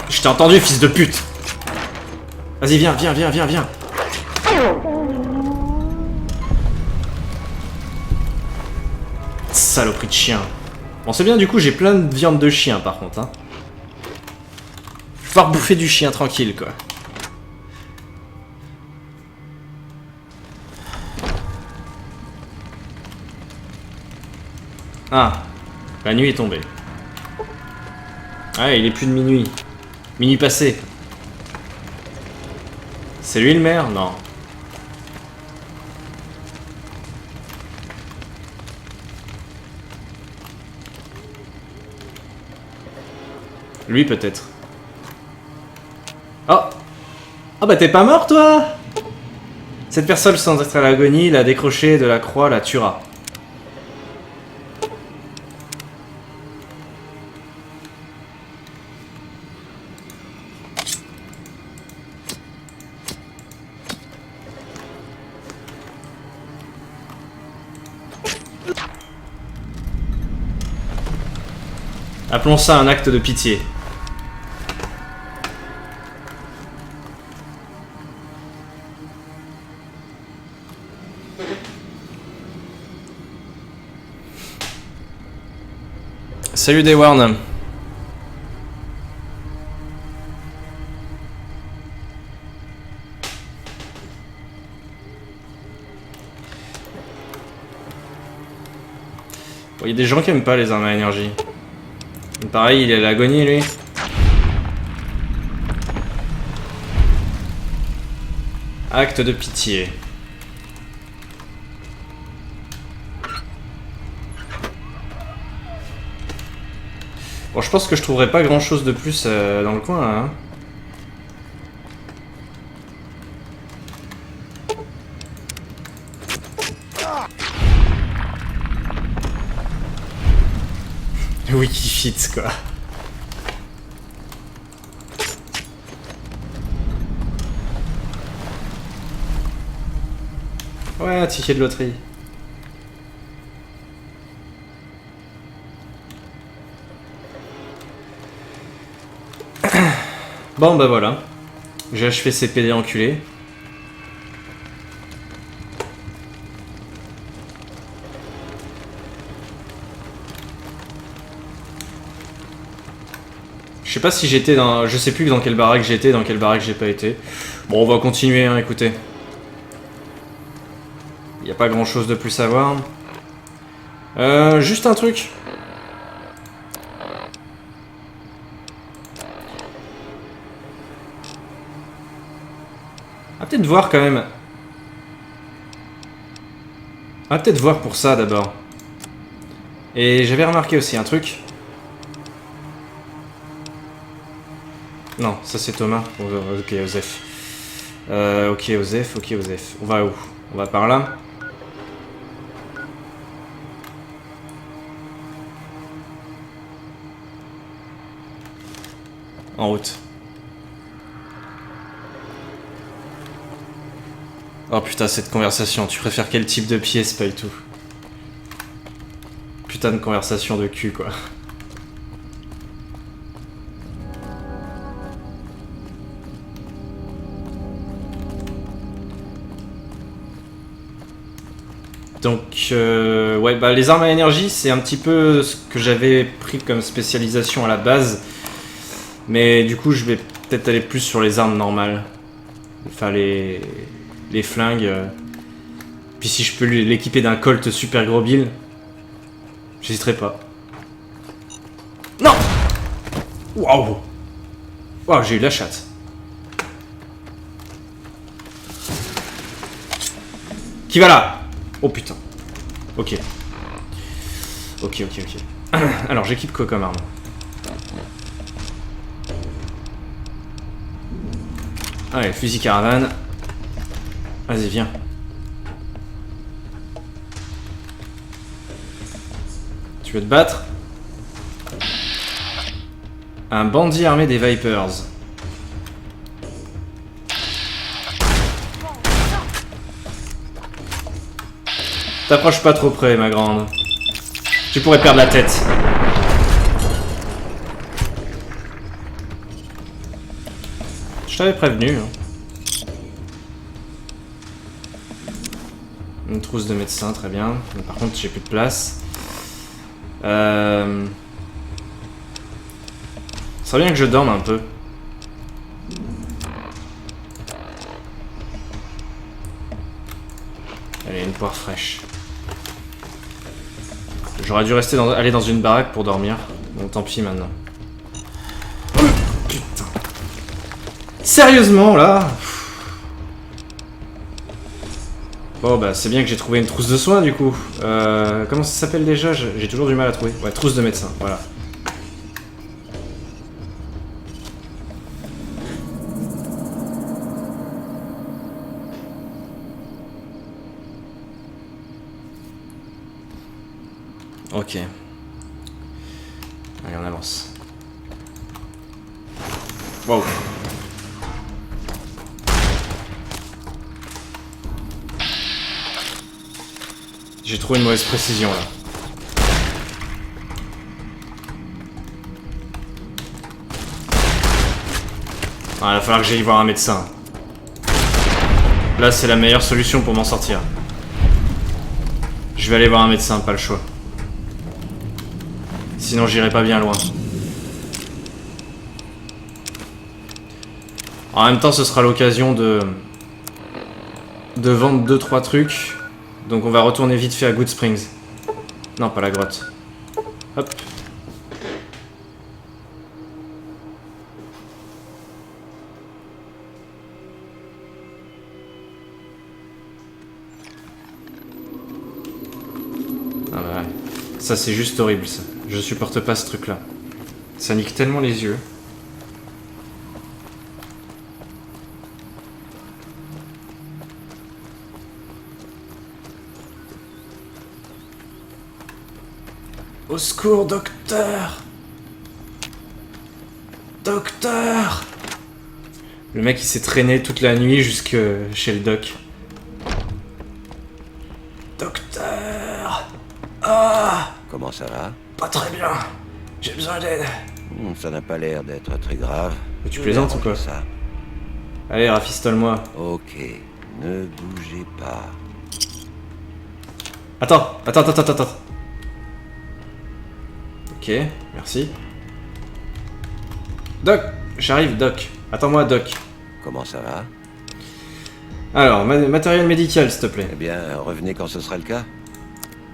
Je t'ai entendu, fils de pute. Vas-y, viens. Saloperie de chien. Bon, c'est bien, du coup, j'ai plein de viande de chien, par contre. Hein. Je vais pouvoir bouffer du chien tranquille, quoi. Ah, la nuit est tombée. Ah, il est plus de minuit. Minuit passé. C'est lui le maire? Non. Lui peut-être. Oh! Ah bah t'es pas mort toi? Cette personne sans être à l'agonie l'a décroché de la croix, la tuera. Appelons ça un acte de pitié. Salut Daywarn. Il y a des gens qui aiment pas les armes à énergie. Pareil, il est à l'agonie lui. Acte de pitié. Bon, je pense que je trouverai pas grand chose de plus dans le coin là. Hein. Oui, qui fit quoi. Ouais, un ticket de loterie. Bon bah voilà. J'ai achevé ces PD enculés. Je sais pas si j'étais dans... Je sais plus dans quelle baraque j'étais, dans quelle baraque j'ai pas été. Bon, on va continuer, hein, écoutez. Il n'y a pas grand chose de plus à voir. Juste un truc. On va peut-être voir quand même. On va peut-être voir pour ça d'abord. Et j'avais remarqué aussi un truc. Non, ça c'est Thomas. Ok, Osef. Ok, Osef, ok, Osef. On va où? On va par là. En route. Oh putain, cette conversation. Tu préfères quel type de pièce, pas du tout. Putain de conversation de cul, quoi. Donc, ouais, bah les armes à énergie, c'est un petit peu ce que j'avais pris comme spécialisation à la base. Mais du coup, je vais peut-être aller plus sur les armes normales. Enfin, les flingues. Puis si je peux l'équiper d'un Colt super gros bill, j'hésiterai pas. Non! Waouh! Waouh, j'ai eu de la chatte. Qui va là? Oh putain. Ok. Ok. Alors, j'équipe quoi comme arme? Allez, fusil caravane. Vas-y, viens. Tu veux te battre? Un bandit armé des Vipers. T'approches pas trop près, ma grande. Tu pourrais perdre la tête. Je t'avais prévenu. Hein. Une trousse de médecin, très bien. Mais par contre, j'ai plus de place. Ça serait bien que je dorme un peu. Allez, une poire fraîche. J'aurais dû aller dans une baraque pour dormir. Bon, tant pis maintenant. Putain. Sérieusement, là? Bon, bah, c'est bien que j'ai trouvé une trousse de soins, du coup. Comment ça s'appelle déjà? J'ai toujours du mal à trouver. Ouais, trousse de médecin, voilà. Ok. Allez, on avance. Wow. J'ai trouvé une mauvaise précision là. Ah, il va falloir que j'aille voir un médecin. Là, c'est la meilleure solution pour m'en sortir. Je vais aller voir un médecin, pas le choix. Sinon, j'irai pas bien loin. En même temps, ce sera l'occasion de vendre 2-3 trucs. Donc on va retourner vite fait à Good Springs. Non, pas la grotte. Hop. Ah bah ouais. Ça c'est juste horrible ça. Je supporte pas ce truc là. Ça nique tellement les yeux. Au secours, docteur! Docteur! Le mec il s'est traîné toute la nuit jusque chez le doc. Docteur! Ah! Comment ça va? Pas très bien. J'ai besoin d'aide. Ça n'a pas l'air d'être très grave. Mais tu plaisantes ou quoi? Ça. Allez, rafistole-moi. Ok, ne bougez pas. Attends. Ok, merci. Doc! J'arrive, Doc. Attends-moi, Doc. Comment ça va? Alors, matériel médical, s'il te plaît. Eh bien, revenez quand ce sera le cas.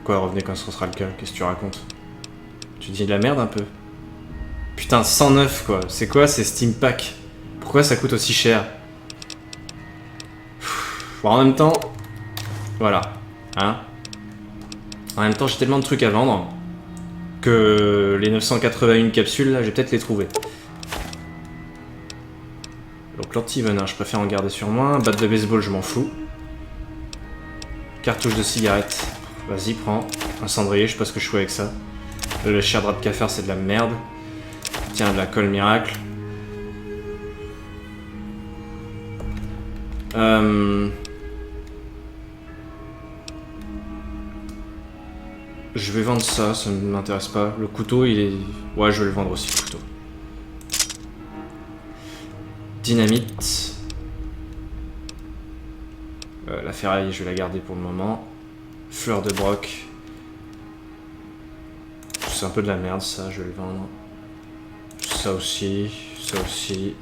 Quoi, revenez quand ce sera le cas? Qu'est-ce que tu racontes? Tu dis de la merde un peu. Putain, 109 quoi. C'est quoi ces Steam Pack? Pourquoi ça coûte aussi cher? Bon, en même temps... Voilà. Hein? En même temps, j'ai tellement de trucs à vendre que les 981 capsules, là, je vais peut-être les trouver. Donc l'anti-venin, je préfère en garder sur moi. Batte de baseball, je m'en fous. Cartouche de cigarette. Vas-y, prends. Un cendrier, je sais pas ce que je fais avec ça. Le cher drap de cafard, c'est de la merde. Tiens, de la colle miracle. Je vais vendre ça, ça ne m'intéresse pas. Le couteau, il est... Ouais, je vais le vendre aussi, le couteau. Dynamite. La ferraille, je vais la garder pour le moment. Fleur de broc. C'est un peu de la merde, ça, je vais le vendre. Ça aussi, ça aussi.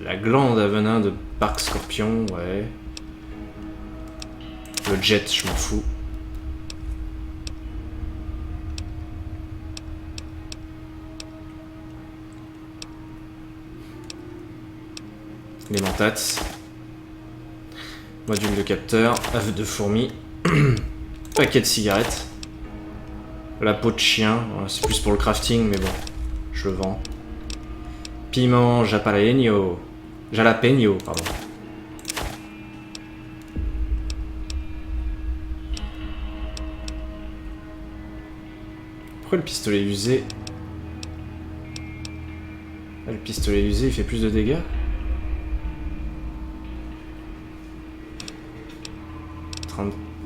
La glande à venin de Parc Scorpion, ouais. Le jet, je m'en fous. Les mentats. Module de capteur. Œuf de fourmi. Paquet de cigarettes. La peau de chien. C'est plus pour le crafting, mais bon. Je le vends. Piment jalapeno. Jalapeno, pardon. Pourquoi le pistolet usé? Ah, le pistolet usé, il fait plus de dégâts?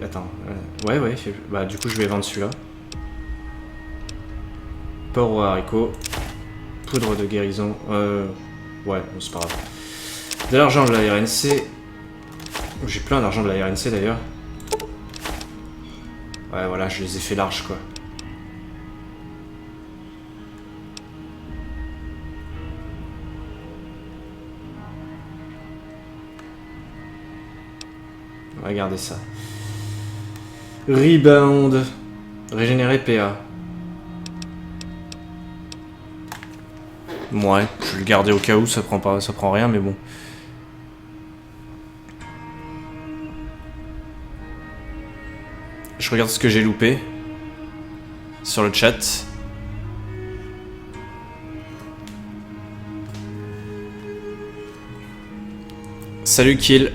Attends. Ouais, il fait... Bah, du coup, je vais vendre celui-là. Porc au haricot. Poudre de guérison. Ouais, c'est pas grave. De l'argent de la RNC. J'ai plein d'argent de la RNC d'ailleurs. Ouais, voilà, je les ai fait larges quoi. Regardez ça. Rebound. Régénérer PA. Ouais, je vais le garder au cas où, ça prend rien, mais bon. Je regarde ce que j'ai loupé sur le chat. Salut Kill.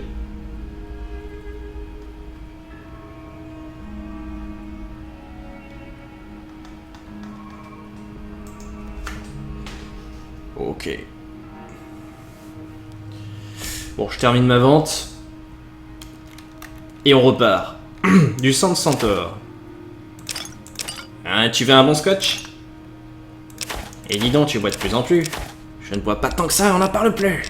Ok. Bon, je termine ma vente. Et on repart. Du sang de centaure. Hein, tu veux un bon scotch? Et dis donc, tu bois de plus en plus. Je ne bois pas tant que ça, on n'en parle plus.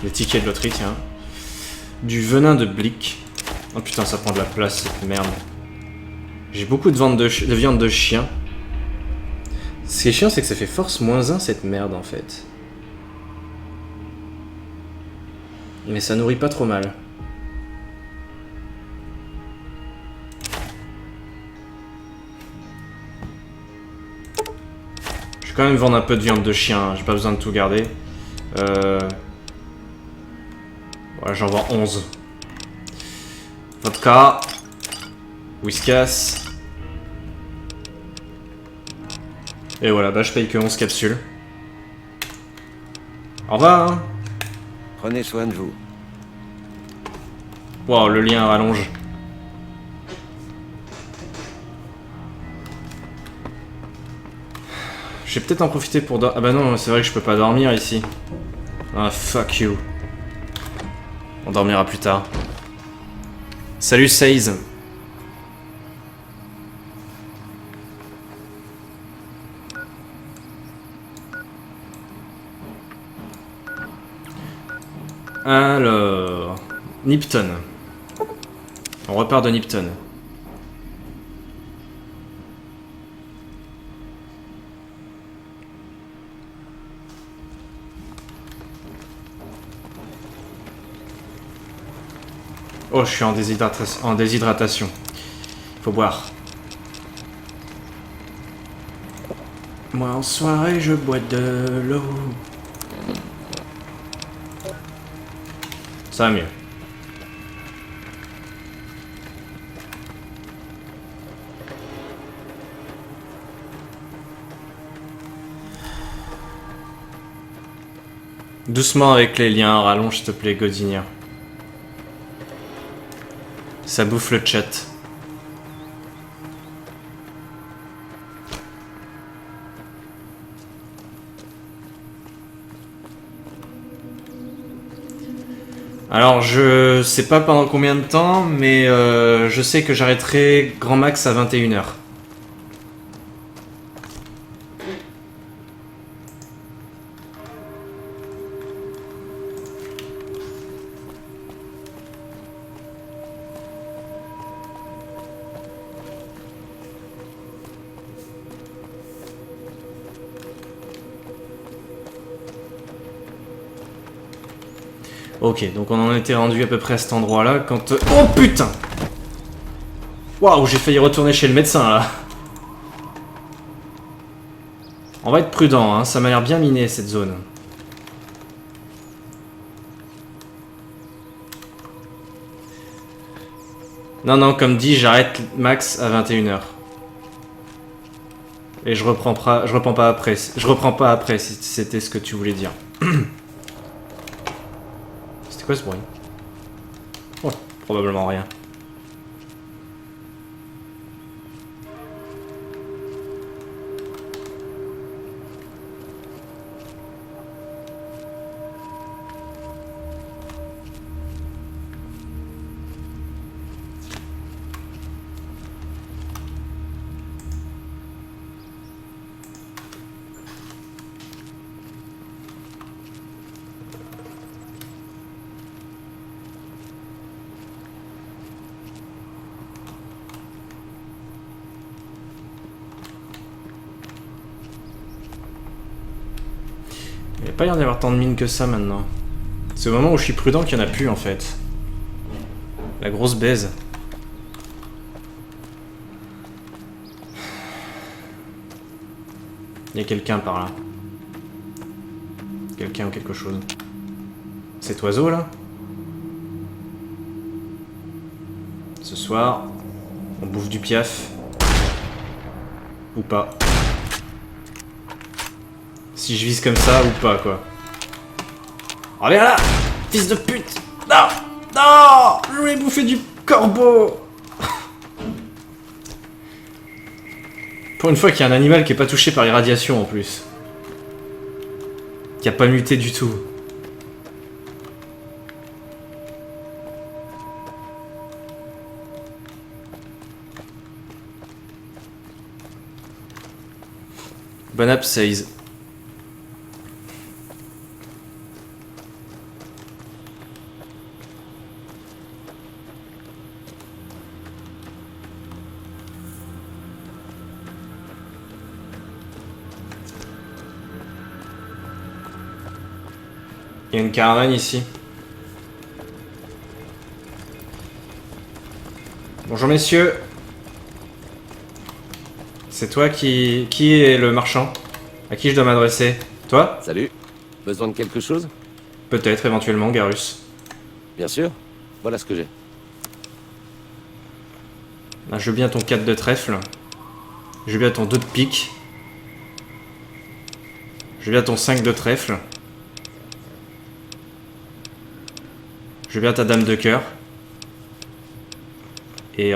Les tickets de loterie, tiens. Du venin de blic. Oh putain, ça prend de la place, cette merde. J'ai beaucoup de viande de chien. Ce qui est chiant, c'est que ça fait force -1 cette merde, en fait. Mais ça nourrit pas trop mal. Je vais quand même vendre un peu de viande de chien, hein. J'ai pas besoin de tout garder. Voilà, j'en vends 11. Vodka. Whiskas. Et voilà, bah je paye que 11 capsules. Au revoir hein. Prenez soin de vous. Wow, le lien rallonge. Je vais peut-être en profiter pour dormir. Ah bah non, c'est vrai que je peux pas dormir ici. Ah fuck you. On dormira plus tard. Salut Seize. Alors... Nipton. On repart de Nipton. Oh, je suis en déshydratation. Faut boire. Moi en soirée, je bois de l'eau. Ça va mieux. Doucement avec les liens, rallonge s'il te plaît, Godinia. Ça bouffe le chat. Alors je sais pas pendant combien de temps, mais je sais que j'arrêterai grand max à 21h. Ok, donc on en était rendu à peu près à cet endroit-là quand... Oh putain! Waouh, j'ai failli retourner chez le médecin là. On va être prudent, hein, ça m'a l'air bien miné cette zone. Non, non, comme dit, j'arrête max à 21h. Et je reprends pas après. Je reprends pas après si c'était ce que tu voulais dire. C'était quoi ce bruit? Oh, probablement rien. Il n'y a pas l'air d'y avoir tant de mines que ça maintenant. C'est au moment où je suis prudent qu'il n'y en a plus en fait. La grosse baise. Il y a quelqu'un par là. Quelqu'un ou quelque chose. Cet oiseau là? Ce soir, on bouffe du piaf. Ou pas. Si je vise comme ça ou pas quoi. Reviens là, fils de pute. Non, non, je voulais bouffer du corbeau. Pour une fois qu'il y a un animal qui est pas touché par les radiations en plus. Qui a pas muté du tout. Bon app says. Il y a une caravane ici. Bonjour messieurs. C'est toi qui est le marchand? À qui je dois m'adresser? Toi? Salut. Besoin de quelque chose? Peut-être, éventuellement, Garus. Bien sûr. Voilà ce que j'ai. Ah, je veux bien ton 4 de trèfle. Je veux bien ton 2 de pique. Je veux bien ton 5 de trèfle. Je veux bien ta dame de cœur. Et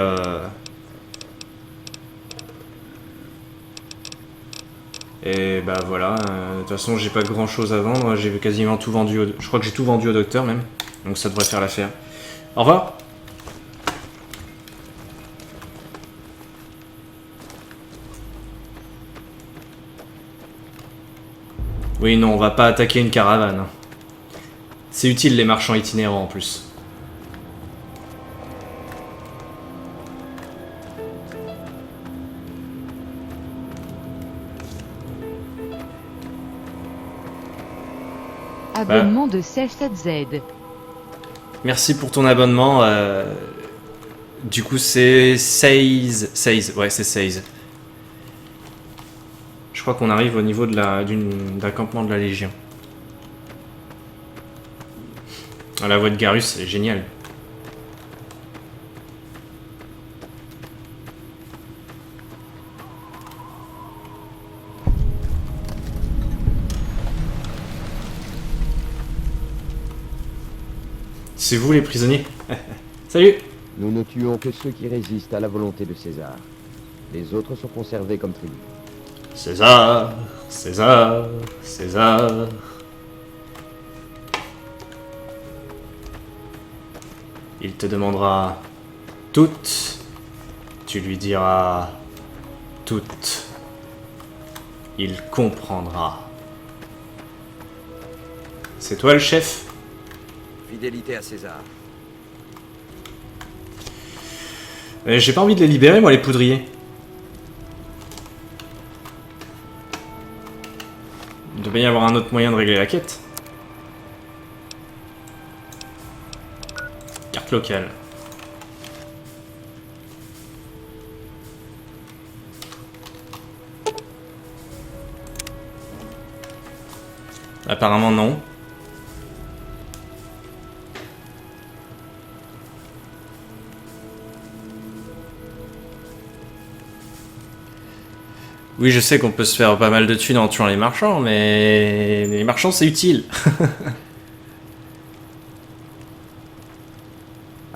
bah voilà, de toute façon j'ai pas grand chose à vendre, j'ai quasiment tout vendu, je crois que j'ai tout vendu au docteur même, donc ça devrait faire l'affaire. Au revoir. Oui non, on va pas attaquer une caravane. C'est utile les marchands itinérants en plus. Abonnement de 16Z. Merci pour ton abonnement. Du coup, c'est 16. Ouais, c'est 16. Je crois qu'on arrive au niveau de d'un campement de la Légion. Ah, la voix de Garus, elle est géniale. C'est vous les prisonniers. Salut. Nous ne tuons que ceux qui résistent à la volonté de César. Les autres sont conservés comme tribus. César, César, César. Il te demandera toutes, tu lui diras toutes. Il comprendra. C'est toi le chef? Fidélité à César. J'ai pas envie de les libérer, moi, les poudriers. Il doit bien y avoir un autre moyen de régler la quête. Carte locale. Apparemment non. Oui, je sais qu'on peut se faire pas mal de thunes en tuant les marchands, mais les marchands c'est utile.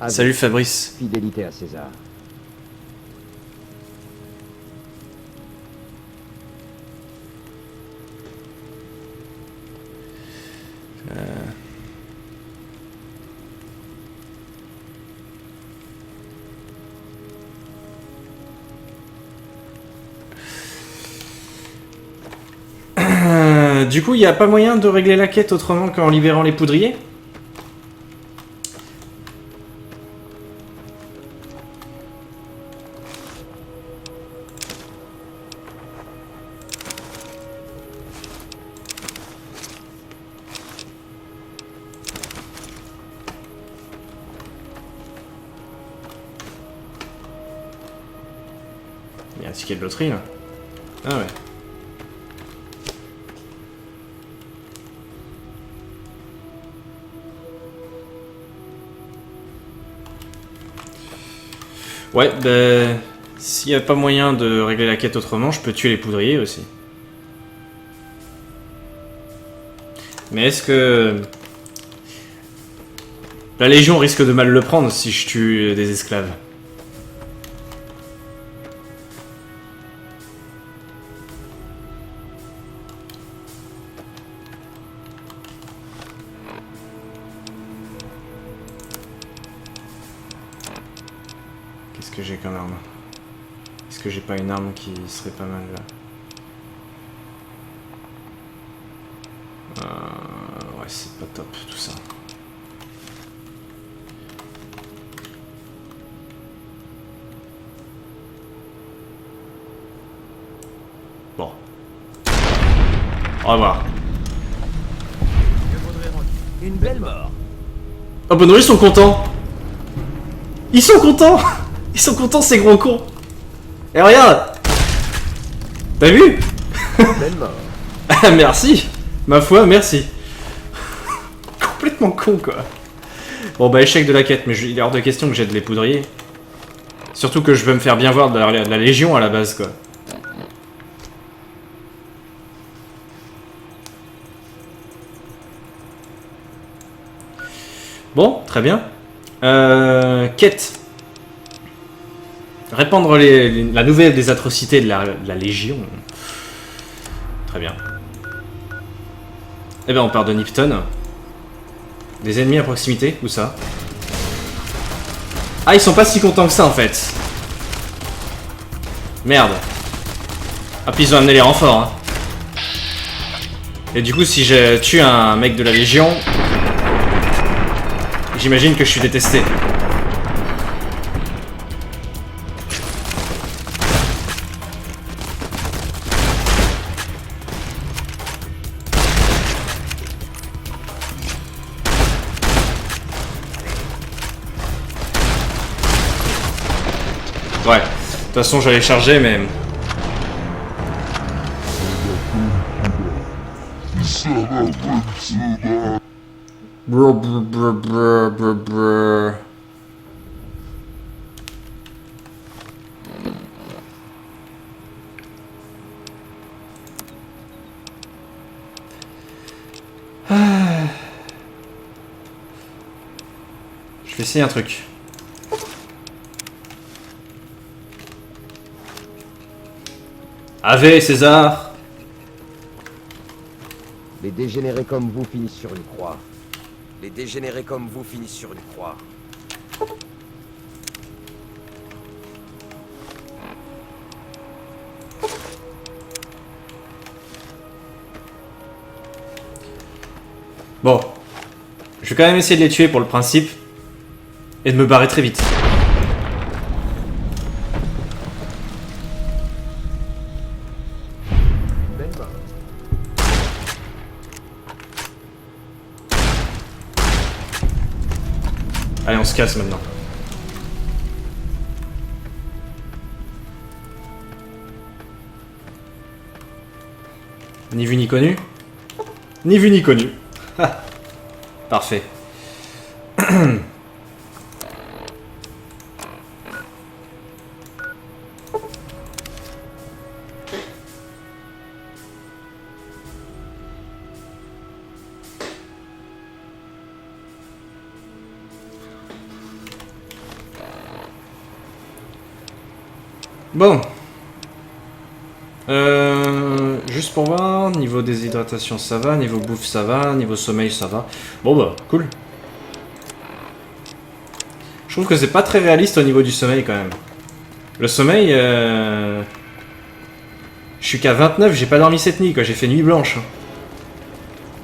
Salut Fabrice. Fidélité à César. Du coup, il n'y a pas moyen de régler la quête autrement qu'en libérant les poudriers? Il y a un ticket de loterie là. Ah ouais. Ouais, bah... S'il n'y a pas moyen de régler la quête autrement, je peux tuer les poudriers aussi. Mais est-ce que... La Légion risque de mal le prendre si je tue des esclaves? Qu'est-ce que j'ai comme arme? Est-ce que j'ai pas une arme qui serait pas mal là? Ouais, c'est pas top tout ça. Bon. Au revoir. Une belle mort. Oh bah non, ils sont contents. Ils sont contents. Ils sont contents ces gros cons. Et regarde. T'as vu? Belle mort. Ah merci. Ma foi, merci. Complètement con quoi. Bon bah échec de la quête, mais il est hors de question que j'aide les poudriers. Surtout que je veux me faire bien voir de la Légion à la base quoi. Bon, très bien. Quête. Répandre la nouvelle des atrocités de la Légion. Très bien. Eh ben on part de Nipton. Des ennemis à proximité, où ça? Ah, ils sont pas si contents que ça en fait. Merde. Ah, puis ils ont amené les renforts. Hein. Et du coup, si je tue un mec de la Légion, j'imagine que je suis détesté. Ouais, de toute façon j'allais charger mais... Brr, brr, brr, brr, brr, brr. Je vais essayer un truc. Ave César. Les dégénérés comme vous finissent sur une croix. Les dégénérés comme vous finissent sur une croix. Bon. Je vais quand même essayer de les tuer pour le principe. Et de me barrer très vite. Allez, on se casse maintenant. Ni vu ni connu. Ni vu ni connu. Parfait. Bon. Juste pour voir, niveau déshydratation ça va, niveau bouffe ça va, niveau sommeil ça va. Bon bah, cool. Je trouve que c'est pas très réaliste au niveau du sommeil quand même. Le sommeil, je suis qu'à 29, j'ai pas dormi cette nuit quoi, j'ai fait nuit blanche. Hein.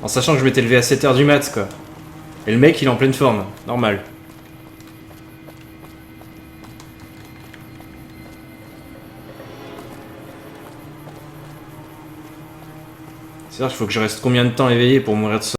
En sachant que je m'étais levé à 7h du mat quoi. Et le mec il est en pleine forme, normal. C'est-à-dire qu'il faut que je reste combien de temps éveillé pour mourir de sommeil?